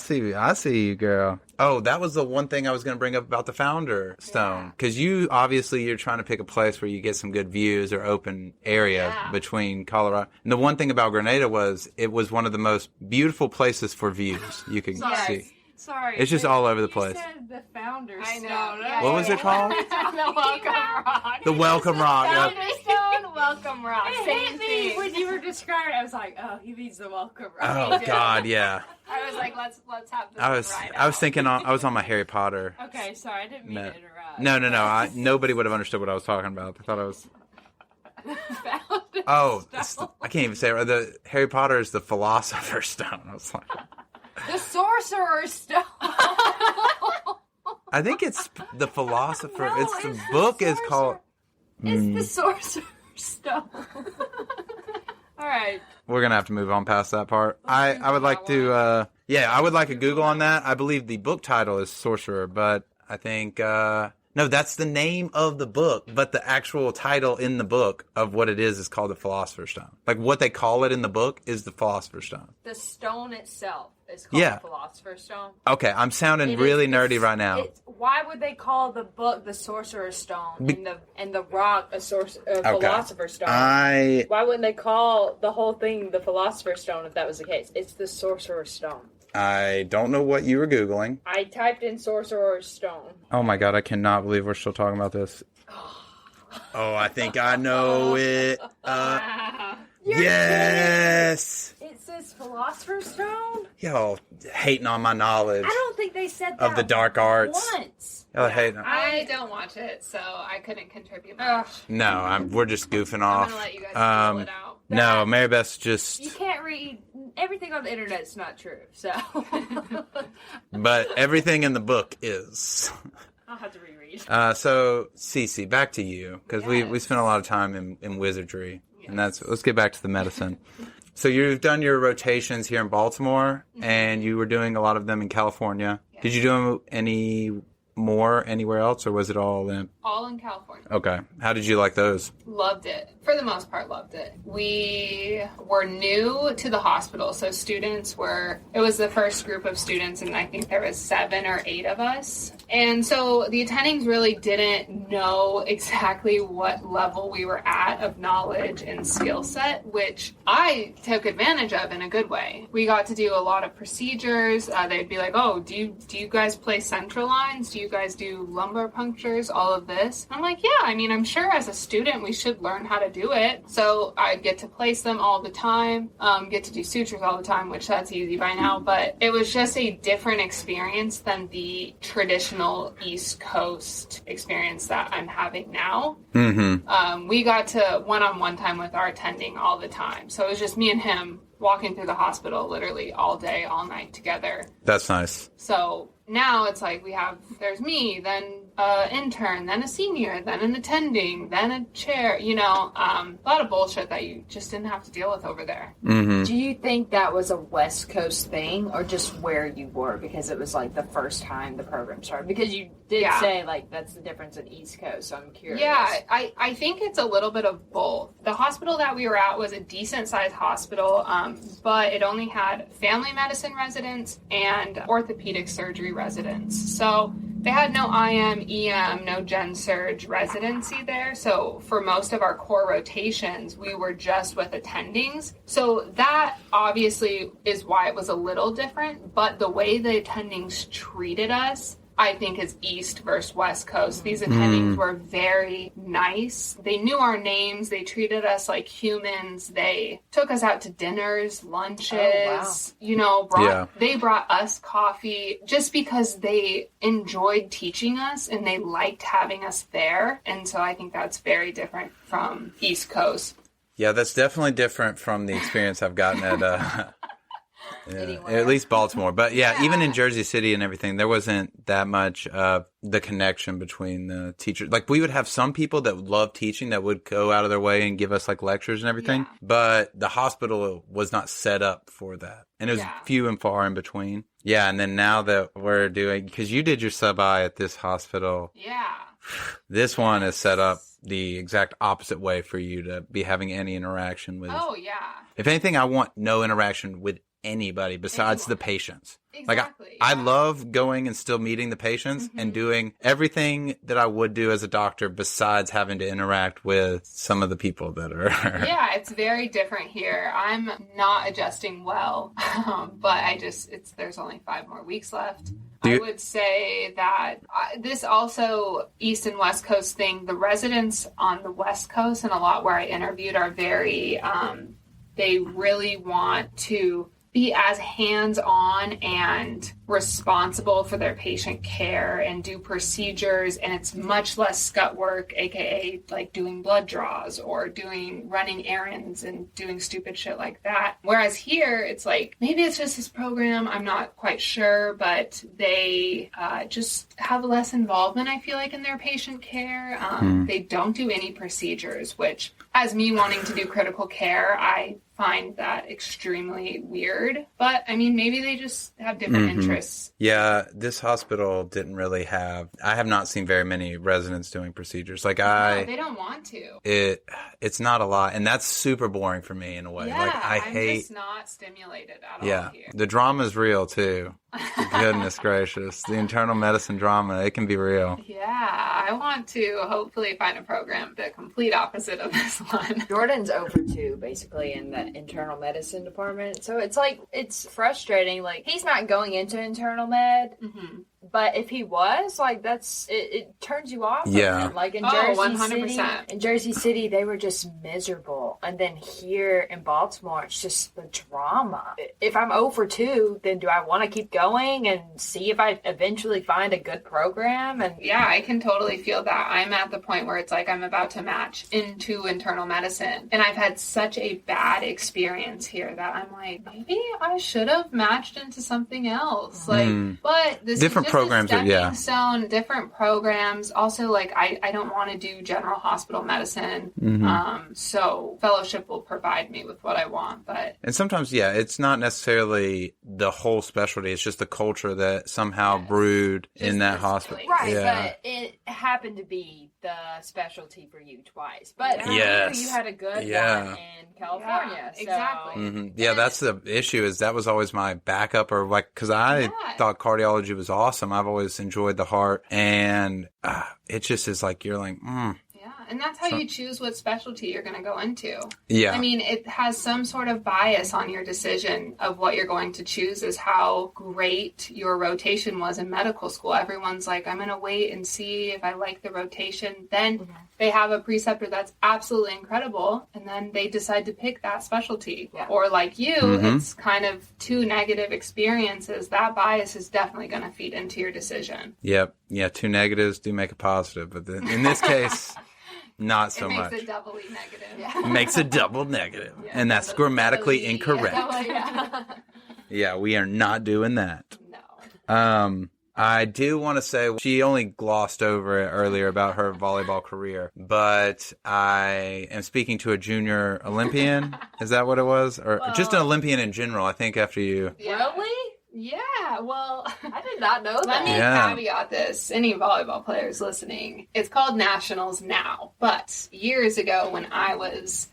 see you, girl. Oh, that was the one thing I was going to bring up about the Founder Stone. Because you're trying to pick a place where you get some good views or open area Yeah. between Colorado. And the one thing about Grenada was it was one of the most beautiful places for views you could see. Sorry. It's just all over the place. You said the Founder I know. Stone. Yeah, What was it called? the Welcome Rock. The Welcome Rock. Founder Stone, Welcome Rock. It Same hit me thing. when you were describing it. I was like, oh, he means the Welcome Rock. Oh, God, yeah. I was like, let's have this I was right thinking I was on my Harry Potter. Okay, sorry, I didn't mean to interrupt. No. Nobody would have understood what I was talking about. I thought I was. Founder Oh, Stone. I can't even say it. The Harry Potter is the Philosopher's Stone. I was like, The Sorcerer's Stone. I think it's the Philosopher. No, it's the it's the book is Sorcerer- called. It's the Sorcerer's Stone. All right. We're gonna have to move on past that part. I would like to. I would like a Google on that. I believe the book title is Sorcerer, but I think no, that's the name of the book, but the actual title in the book of what it is called the Philosopher's Stone. Like what they call it in the book is the Philosopher's Stone. The stone itself is called Yeah. the Philosopher's Stone. Okay, I'm sounding It really is- nerdy it's- right now. Why would they call the book the Sorcerer's Stone and the rock a Philosopher's Stone? Why wouldn't they call the whole thing the Philosopher's Stone if that was the case? It's the Sorcerer's Stone. I don't know what you were Googling. I typed in Sorcerer's Stone. Oh my God, I cannot believe we're still talking about this. Oh, I think I know it. Yes. It says Philosopher's Stone? Yo, hating on my knowledge I don't think they said that of the dark arts. once. Yo, hating. I don't watch it, so I couldn't contribute much. No, we're just goofing I'm off. gonna let you guys figure it out. No, Mary Beth's just. You can't read everything on the internet is not true, so But everything in the book is. I'll have to reread. So, Cece, back to you because we spent a lot of time in wizardry, and let's get back to the medicine. So you've done your rotations here in Baltimore, and you were doing a lot of them in California. Yes. Did you do any more anywhere else, or was it all in? All in California. Okay. How did you like those? Loved it. For the most part, loved it. We were new to the hospital, so it was the first group of students, and I think there was 7 or 8 of us. And so the attendings really didn't know exactly what level we were at of knowledge and skill set, which I took advantage of in a good way. We got to do a lot of procedures. They'd be like, oh, do you guys play central lines? Do you guys do lumbar punctures? All of this. I'm like, yeah, I mean, I'm sure as a student we should learn how to do it. So I get to place them all the time, get to do sutures all the time, which that's easy by now. But it was just a different experience than the traditional East Coast experience that I'm having now. Mm-hmm. We got to one-on-one time with our attending all the time. So it was just me and him walking through the hospital literally all day, all night together. That's nice. So now it's like there's me, then an intern, then a senior, then an attending, then a chair, a lot of bullshit that you just didn't have to deal with over there. Mm-hmm. Do you think that was a West Coast thing or just where you were because it was like the first time the program started? Because you did say like that's the difference in East Coast, so I'm curious. Yeah, I think it's a little bit of both. The hospital that we were at was a decent sized hospital, but it only had family medicine residents and orthopedic surgery residents. So They had no IM, EM, no Gen Surge residency there. So for most of our core rotations, we were just with attendings. So that obviously is why it was a little different. But the way the attendings treated us, I think, is East versus West Coast. These attendings were very nice. They knew our names. They treated us like humans. They took us out to dinners, lunches, they brought us coffee just because they enjoyed teaching us and they liked having us there. And so I think that's very different from East Coast. Yeah, that's definitely different from the experience I've gotten at at least Baltimore. But even in Jersey City and everything, there wasn't that much the connection between the teachers. Like, we would have some people that would love teaching that would go out of their way and give us like lectures and everything. Yeah. But the hospital was not set up for that. And it was few and far in between. Yeah. And then now that we're doing, because you did your sub-I at this hospital. Yeah. This one is set up the exact opposite way for you to be having any interaction with. Oh, yeah. If anything, I want no interaction with anybody besides the patients. Exactly. Like, I love going and still meeting the patients and doing everything that I would do as a doctor besides having to interact with some of the people that are... Yeah, it's very different here. I'm not adjusting well, but there's only 5 more weeks left. I would say that this also, East and West Coast thing, the residents on the West Coast and a lot where I interviewed are very, they really want to be as hands-on and responsible for their patient care and do procedures, and it's much less scut work, aka like doing blood draws or running errands and doing stupid shit like that. Whereas here, it's like, maybe it's just this program, I'm not quite sure, but they just have less involvement, I feel like, in their patient care. They don't do any procedures, which, as me wanting to do critical care, I find that extremely weird. But, I mean, maybe they just have different interests. Yeah, this hospital didn't really have... I have not seen very many residents doing procedures. Like, No, they don't want to. It's not a lot, and that's super boring for me in a way. Yeah, like, I'm just not stimulated at all here. The drama's real, too. Goodness gracious. The internal medicine drama, it can be real. Yeah, I want to hopefully find a program the complete opposite of this one. Jordan's over 2, basically, in the internal medicine department. So it's like, it's frustrating. Like, he's not going into internal med. But if he was, like, it turns you off. Yeah. Like, in Jersey 100%. City, in Jersey City, they were just miserable. And then here in Baltimore, it's just the drama. If I'm 0 for 2, then do I want to keep going and see if I eventually find a good program? And yeah, I can totally feel that. I'm at the point where it's like I'm about to match into internal medicine. And I've had such a bad experience here that I'm like, maybe I should have matched into something else. Like, but this different is programs, a stepping stone, different programs. Also, like, I don't want to do general hospital medicine. So fellowship will provide me with what I want. But and sometimes, it's not necessarily the whole specialty. It's just the culture that somehow brewed in that hospital. Right, but it happened to be the specialty for you twice. But you had a good one in California. Yeah, so. exactly. Yeah, that's the issue, is that was always my backup, or like, because I thought cardiology was awesome. I've always enjoyed the heart, and it just is like, you're like, And that's how you choose what specialty you're going to go into. Yeah. I mean, it has some sort of bias on your decision of what you're going to choose, is how great your rotation was in medical school. Everyone's like, I'm going to wait and see if I like the rotation. Then they have a preceptor that's absolutely incredible, and then they decide to pick that specialty. Yeah. Or like you, it's kind of 2 negative experiences. That bias is definitely going to feed into your decision. Yep. Yeah, 2 negatives do make a positive. But in this case... Not so much. It makes it doubly negative. Yeah. Makes it double negative. Yeah, and that's grammatically incorrect. Yeah, we are not doing that. No. I do want to say, she only glossed over it earlier about her volleyball career, but I am speaking to a junior Olympian. Is that what it was? Or just an Olympian in general, I think, after you. Really? Yeah, well, I did not know that. Let me caveat this. Any volleyball players listening, it's called Nationals now. But years ago, when I was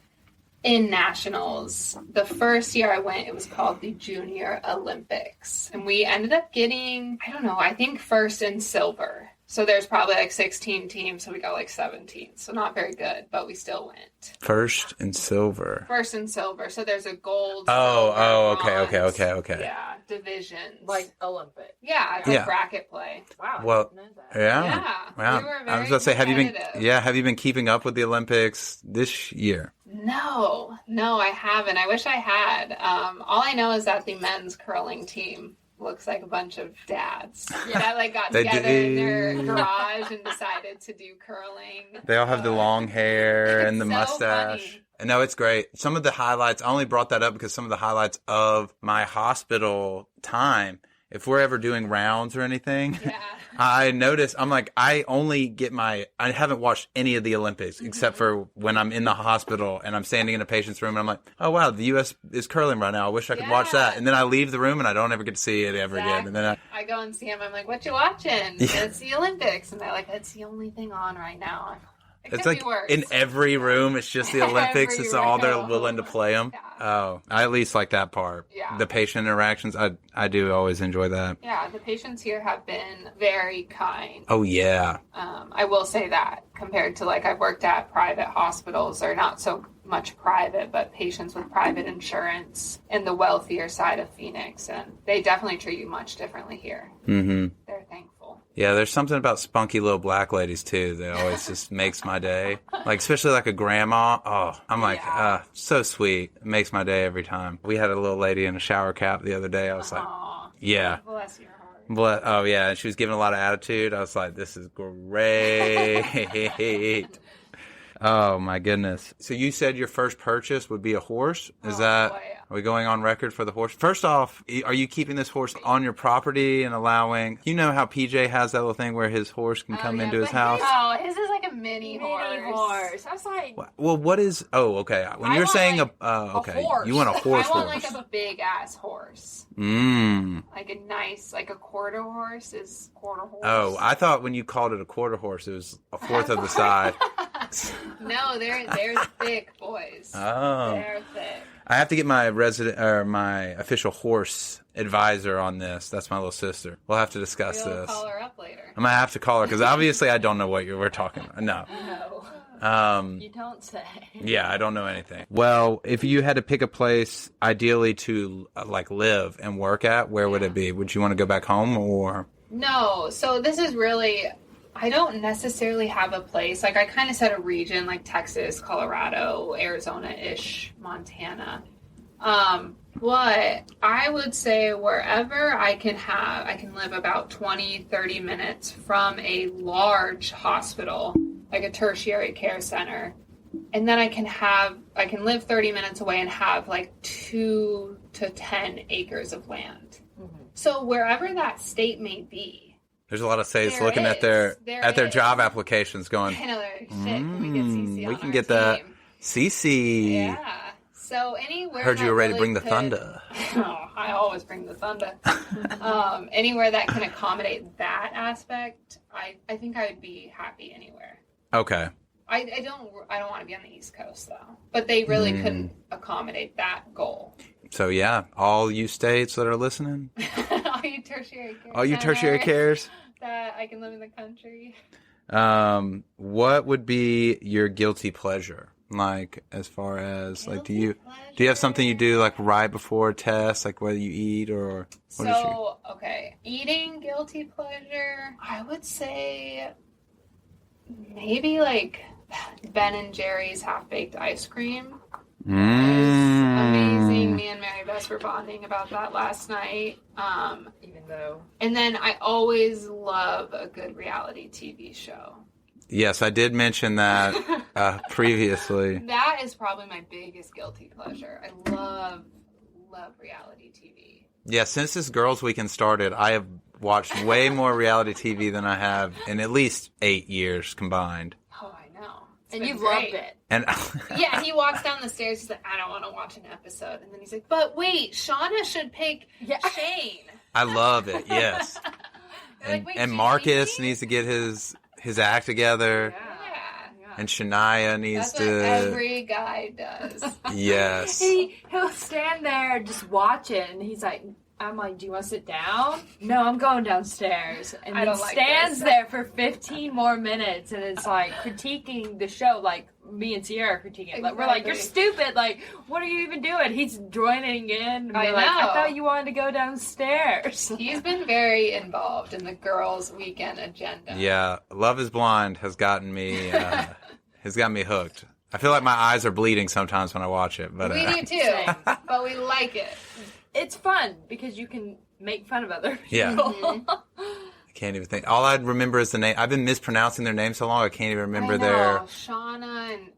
in nationals. The first year I went, it was called the Junior Olympics. And we ended up getting, I don't know, I think first and silver. So there's probably like 16 teams, so we got like 17. So not very good, but we still went. First and silver. First and silver. So there's a gold. Okay. Yeah, divisions. Like Olympic. Yeah, it's like bracket play. Wow. Well, Yeah. Wow. We were I was about to say, have you been keeping up with the Olympics this year? No, I haven't. I wish I had. All I know is that the men's curling team looks like a bunch of dads that like got together in their garage and decided to do curling. They all have the long hair and the mustache. Funny. No, it's great. Some of the highlights, I only brought that up because some of the highlights of my hospital time, if we're ever doing rounds or anything, I notice, I'm like, I haven't watched any of the Olympics except for when I'm in the hospital and I'm standing in a patient's room and I'm like, oh wow, the U.S. is curling right now. I wish I could watch that. And then I leave the room and I don't ever get to see it ever again. And then I go and see them. I'm like, what you watching? It's the Olympics. And they're like, it's the only thing on right now. It's like in every room, it's just the Olympics. It's all they're willing to play them. Yeah. Oh, I at least like that part. Yeah. The patient interactions, I do always enjoy that. Yeah, the patients here have been very kind. Oh, yeah. I will say that compared to like I've worked at private hospitals, or not so much private, but patients with private insurance in the wealthier side of Phoenix. And they definitely treat you much differently here. Mm-hmm. They're thankful. Yeah, there's something about spunky little black ladies, too, that always just makes my day. Like, especially like a grandma. Oh, I'm like, so sweet. It makes my day every time. We had a little lady in a shower cap the other day. I was like, yeah. Bless your heart. Oh, yeah. And she was giving a lot of attitude. I was like, this is great. Oh, my goodness. So you said your first purchase would be a horse? Is that... Boy. Are we going on record for the horse? First off, are you keeping this horse on your property and allowing... You know how PJ has that little thing where his horse can come into his house? Oh, his is like a mini horse. I was like... Well, what is... Oh, okay. When you're saying like a horse. You want a horse I want horse. like a big-ass horse. Like a nice... Like a quarter horse is quarter horse. Oh, I thought when you called it a quarter horse, it was a fourth of the size. No, they're thick, boys. Oh. They're thick. I have to get my my official horse advisor on this. That's my little sister. We'll have to discuss We'll this. call her up later. I'm gonna have to call her because obviously I don't know what we're talking about. No. You don't say. Yeah, I don't know anything. Well, if you had to pick a place ideally to like live and work at, where would it be? Would you want to go back home or? No. So this is really... I don't necessarily have a place. Like, I kind of said a region, like Texas, Colorado, Arizona-ish, Montana. But I would say wherever I can live about 20, 30 minutes from a large hospital, like a tertiary care center. And then I can live 30 minutes away and have like 2 to 10 acres of land. Mm-hmm. So wherever that state may be, there's a lot of states looking at their job applications going, I know, they're like, shit, can we get CC we on can our get team? that CC. Yeah. So anywhere. Heard you were ready to bring the could, Thundaaa. Oh, I always bring the Thundaaa. Anywhere that can accommodate that aspect, I think I would be happy anywhere. Okay. I don't want to be on the East Coast though, but they really couldn't accommodate that goal. So yeah, all you states that are listening, all you tertiary care, cares that I can live in the country. What would be your guilty pleasure? Like, as far as like, do you have something you do like right before a test, like whether you eat or what? Okay, eating guilty pleasure, I would say maybe like Ben and Jerry's half-baked ice cream. Amazing. Me and Mary Beth were bonding about that last night. And then I always love a good reality TV show. Yes, I did mention that previously. That is probably my biggest guilty pleasure. I love reality TV. Yeah, since this Girls Weekend started, I have watched way more reality TV than I have in at least 8 years combined. Oh, I know. And you've loved it. And yeah, he walks down the stairs. He's like, I don't want to watch an episode. And then he's like, but wait, Shauna should pick Shane. I love it, yes. Like, and Marcus needs to get his act together. Yeah. And Shania needs That's what every guy does. Yes. He'll stand there just watch it, and he's like, I'm like, do you want to sit down? No, I'm going downstairs. And he stands there for 15 more minutes, and it's like critiquing the show, like me and Sierra are critiquing it. Like, we're like, you're stupid. Like, what are you even doing? He's joining in. We're like, I thought you wanted to go downstairs. He's been very involved in the girls' weekend agenda. Yeah, Love is Blind has gotten me, has got me hooked. I feel like my eyes are bleeding sometimes when I watch it. But we do too, but we like it. It's fun because you can make fun of other people. Yeah. I can't even think. All I remember is the name. I've been mispronouncing their names so long I can't even remember their... Shauna and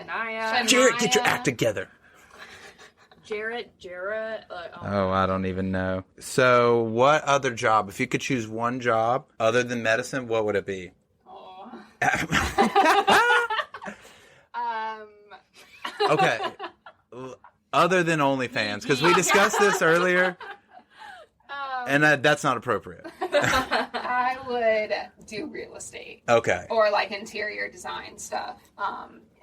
Shania. Jarrett, get your act together. Jarrett. I don't even know. So what other job, if you could choose one job other than medicine, what would it be? Okay. Other than OnlyFans, because we discussed this earlier, and that's not appropriate. I would do real estate. Okay. Or like interior design stuff.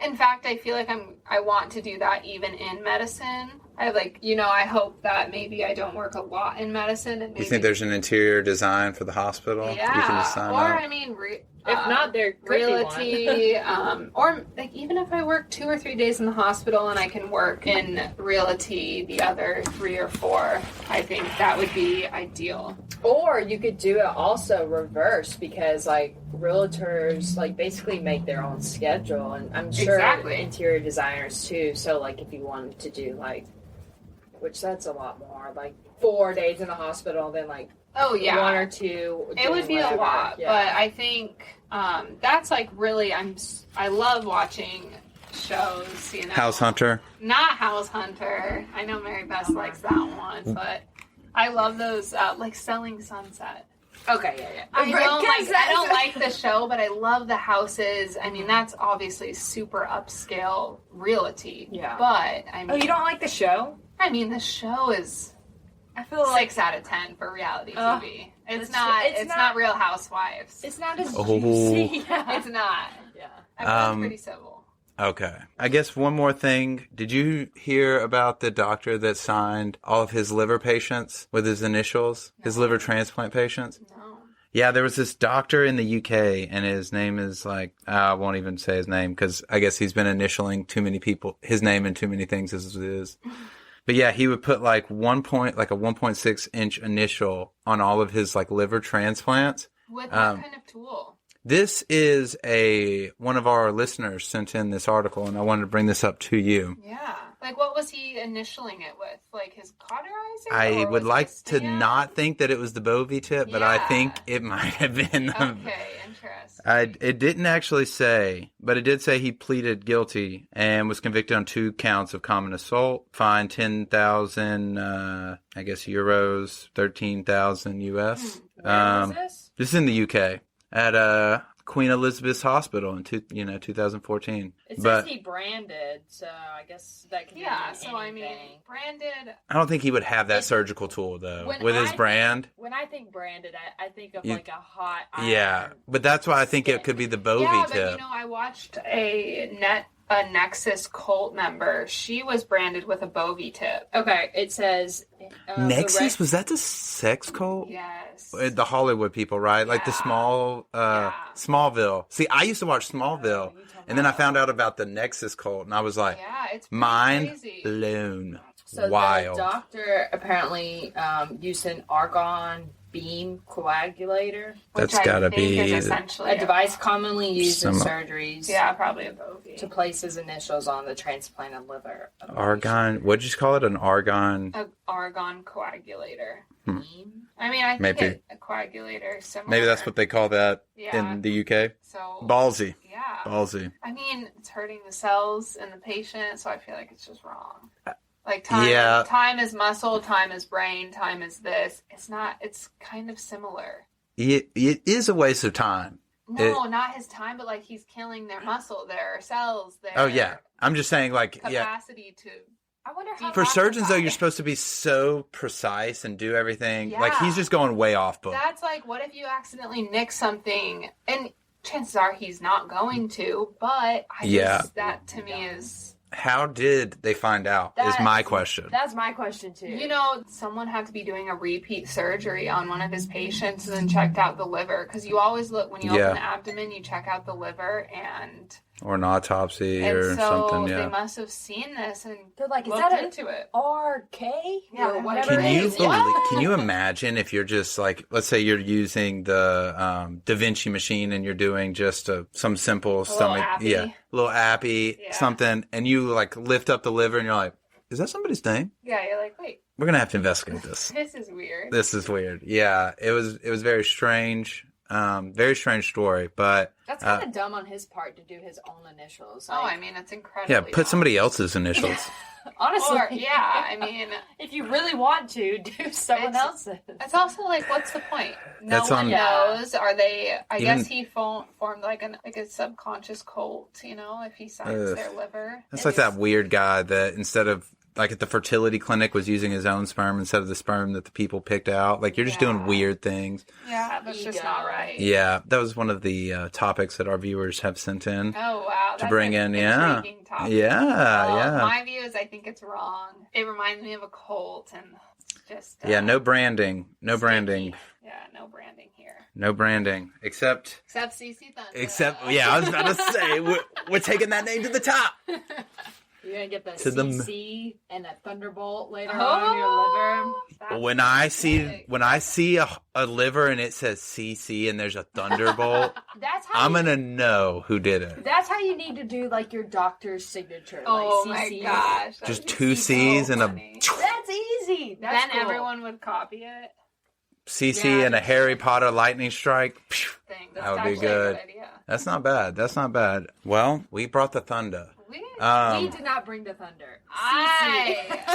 In fact, I feel like I want to do that even in medicine. I hope that maybe I don't work a lot in medicine. And maybe, you think there's an interior design for the hospital? Yeah. You can just sign up? If not, they're realty, or like even if I work 2 or 3 days in the hospital and I can work in realty the other 3 or 4, I think that would be ideal. Or you could do it also reverse, because like realtors like basically make their own schedule, and I'm sure interior designers too. So like if you wanted to do like, which that's a lot more, like 4 days in the hospital, then like 1 or 2. It would be a lot, but I think that's like really. I love watching shows. House Hunter. Not House Hunter. I know Mary Beth likes that one, but I love those like Selling Sunset. Okay, yeah. I don't like the show, but I love the houses. I mean, that's obviously super upscale realty. Yeah. But I mean, you don't like the show? I mean, the show is. I feel 6 out of 10 for reality TV. It's not Real Housewives. It's not as juicy. Yeah. It's not. Yeah. I feel pretty civil. Okay. I guess one more thing. Did you hear about the doctor that signed all of his liver patients with his initials? No. His liver transplant patients? No. Yeah, there was this doctor in the UK, and his name is I won't even say his name because I guess he's been initialing too many people, his name in too many things as it is. But yeah, he would put like a 1.6 inch initial on all of his like liver transplants. With what kind of tool? This is one of our listeners sent in this article, and I wanted to bring this up to you. Yeah. Like, what was he initialing it with? Like his cauterizer? I would like to not think that it was the Bovie tip, but I think it might have been. Okay, interesting. It didn't actually say, but it did say he pleaded guilty and was convicted on 2 counts of common assault, fined 10,000, euros, 13,000 US. Where was this? This is in the UK at Queen Elizabeth's Hospital in 2014. It says he branded, so I guess that could be anything. I mean, branded. I don't think he would have that surgical tool though with his brand. When I think branded, I think of like a hot iron. Yeah, but that's why I think it could be the Bovie tip. But I watched a Nexus cult member. She was branded with a Bovie tip. Okay, it says Nexus, was that the sex cult? Yes. The Hollywood people, right? Like the Smallville. See, I used to watch Smallville, and then I found out about the Nexus cult, and I was like, it's mind crazy. blown. So wild. The doctor apparently used an argon beam coagulator. That's got to be essentially a device commonly used in surgeries. Yeah, probably a Bovie. To place his initials on the transplanted liver. Argon. What'd you call it? An argon? An argon coagulator. I mean, I think a coagulator similar. Maybe that's what they call that in the UK. So ballsy. Yeah. Ballsy. I mean, it's hurting the cells in the patient, so I feel like it's just wrong. Like time is muscle, time is brain, time is this. It's not. It's kind of similar. It is a waste of time. No, not his time, but like he's killing their muscle, their cells, their. Oh yeah, I'm just saying capacity to. I wonder how. For surgeons though, you're supposed to be so precise and do everything. Yeah. Like he's just going way off book. That's like, what if you accidentally nick something and chances are he's not going to, but that to me is... How did they find out is my question. That's my question, too. You know, someone had to be doing a repeat surgery on one of his patients and then checked out the liver. Because you always look, when you open the abdomen, you check out the liver and... Or an autopsy or something, they must have seen this and they're like, is looked that into it. RK? Yeah, or whatever Can you imagine if you're just like, let's say you're using the Da Vinci machine and you're doing just some simple stomach, little appy, something, and you like lift up the liver and you're like, is that somebody's name? Yeah, you're like, wait. We're gonna have to investigate this. This is weird. This is weird. Yeah, it was very strange. Very strange story, but that's kind of dumb on his part to do his own initials. Like, I mean, it's incredible. Yeah, put somebody else's initials. Honestly, I mean, if you really want to, do someone else's. It's also like, what's the point? No one knows. Are they? I guess he formed like a subconscious cult. You know, if he signs their liver. It's like that weird guy that instead of like at the fertility clinic was using his own sperm instead of the sperm that the people picked out. Like you're just doing weird things. Yeah, that's just not right. Yeah, that was one of the topics that our viewers have sent in. Oh wow, to bring in. Yeah. My view is I think it's wrong. It reminds me of a cult and just no branding, no branding. Yeah, no branding here. No branding except CC Thundaaa. I was about to say we're taking that name to the top. You're going to get the CC and that Thunderbolt later on your liver. When I see a liver and it says CC and there's a Thunderbolt, I'm going to know who did it. That's how you need to do like your doctor's signature. Oh like CC. My gosh. Just two C's and That's easy. Then everyone would copy it. CC and a Harry Potter lightning strike. That would be good. That's not bad. Well, we brought the Thundaaa. We did not bring the thunder.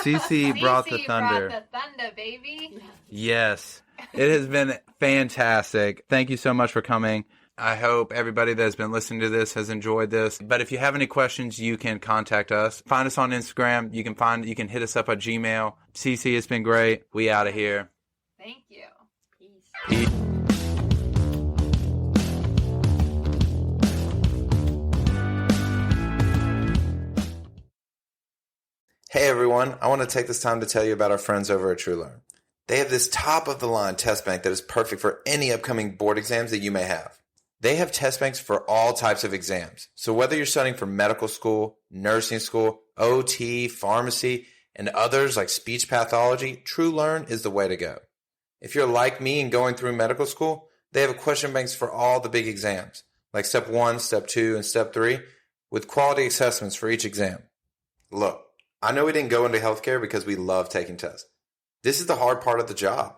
CC brought the thunder. Brought the thunder, baby. Yes. It has been fantastic. Thank you so much for coming. I hope everybody that has been listening to this has enjoyed this. But if you have any questions, you can contact us. Find us on Instagram. You can hit us up at Gmail. CC, it's been great. We out of here. Thank you. Peace. Hey everyone, I want to take this time to tell you about our friends over at TrueLearn. They have this top-of-the-line test bank that is perfect for any upcoming board exams that you may have. They have test banks for all types of exams. So whether you're studying for medical school, nursing school, OT, pharmacy, and others like speech pathology, TrueLearn is the way to go. If you're like me and going through medical school, they have question banks for all the big exams, like Step 1, Step 2, and Step 3, with quality assessments for each exam. Look, I know we didn't go into healthcare because we love taking tests. This is the hard part of the job.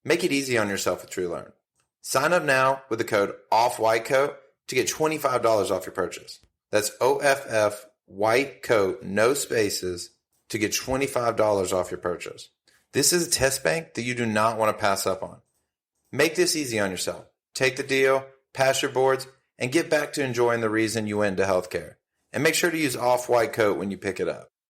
Make it easy on yourself with TrueLearn. Sign up now with the code OFFWHITECOAT to get $25 off your purchase. That's OFF WHITECOAT, no spaces, to get $25 off your purchase. This is a test bank that you do not want to pass up on. Make this easy on yourself. Take the deal, pass your boards, and get back to enjoying the reason you went into healthcare. And make sure to use Off White Coat when you pick it up.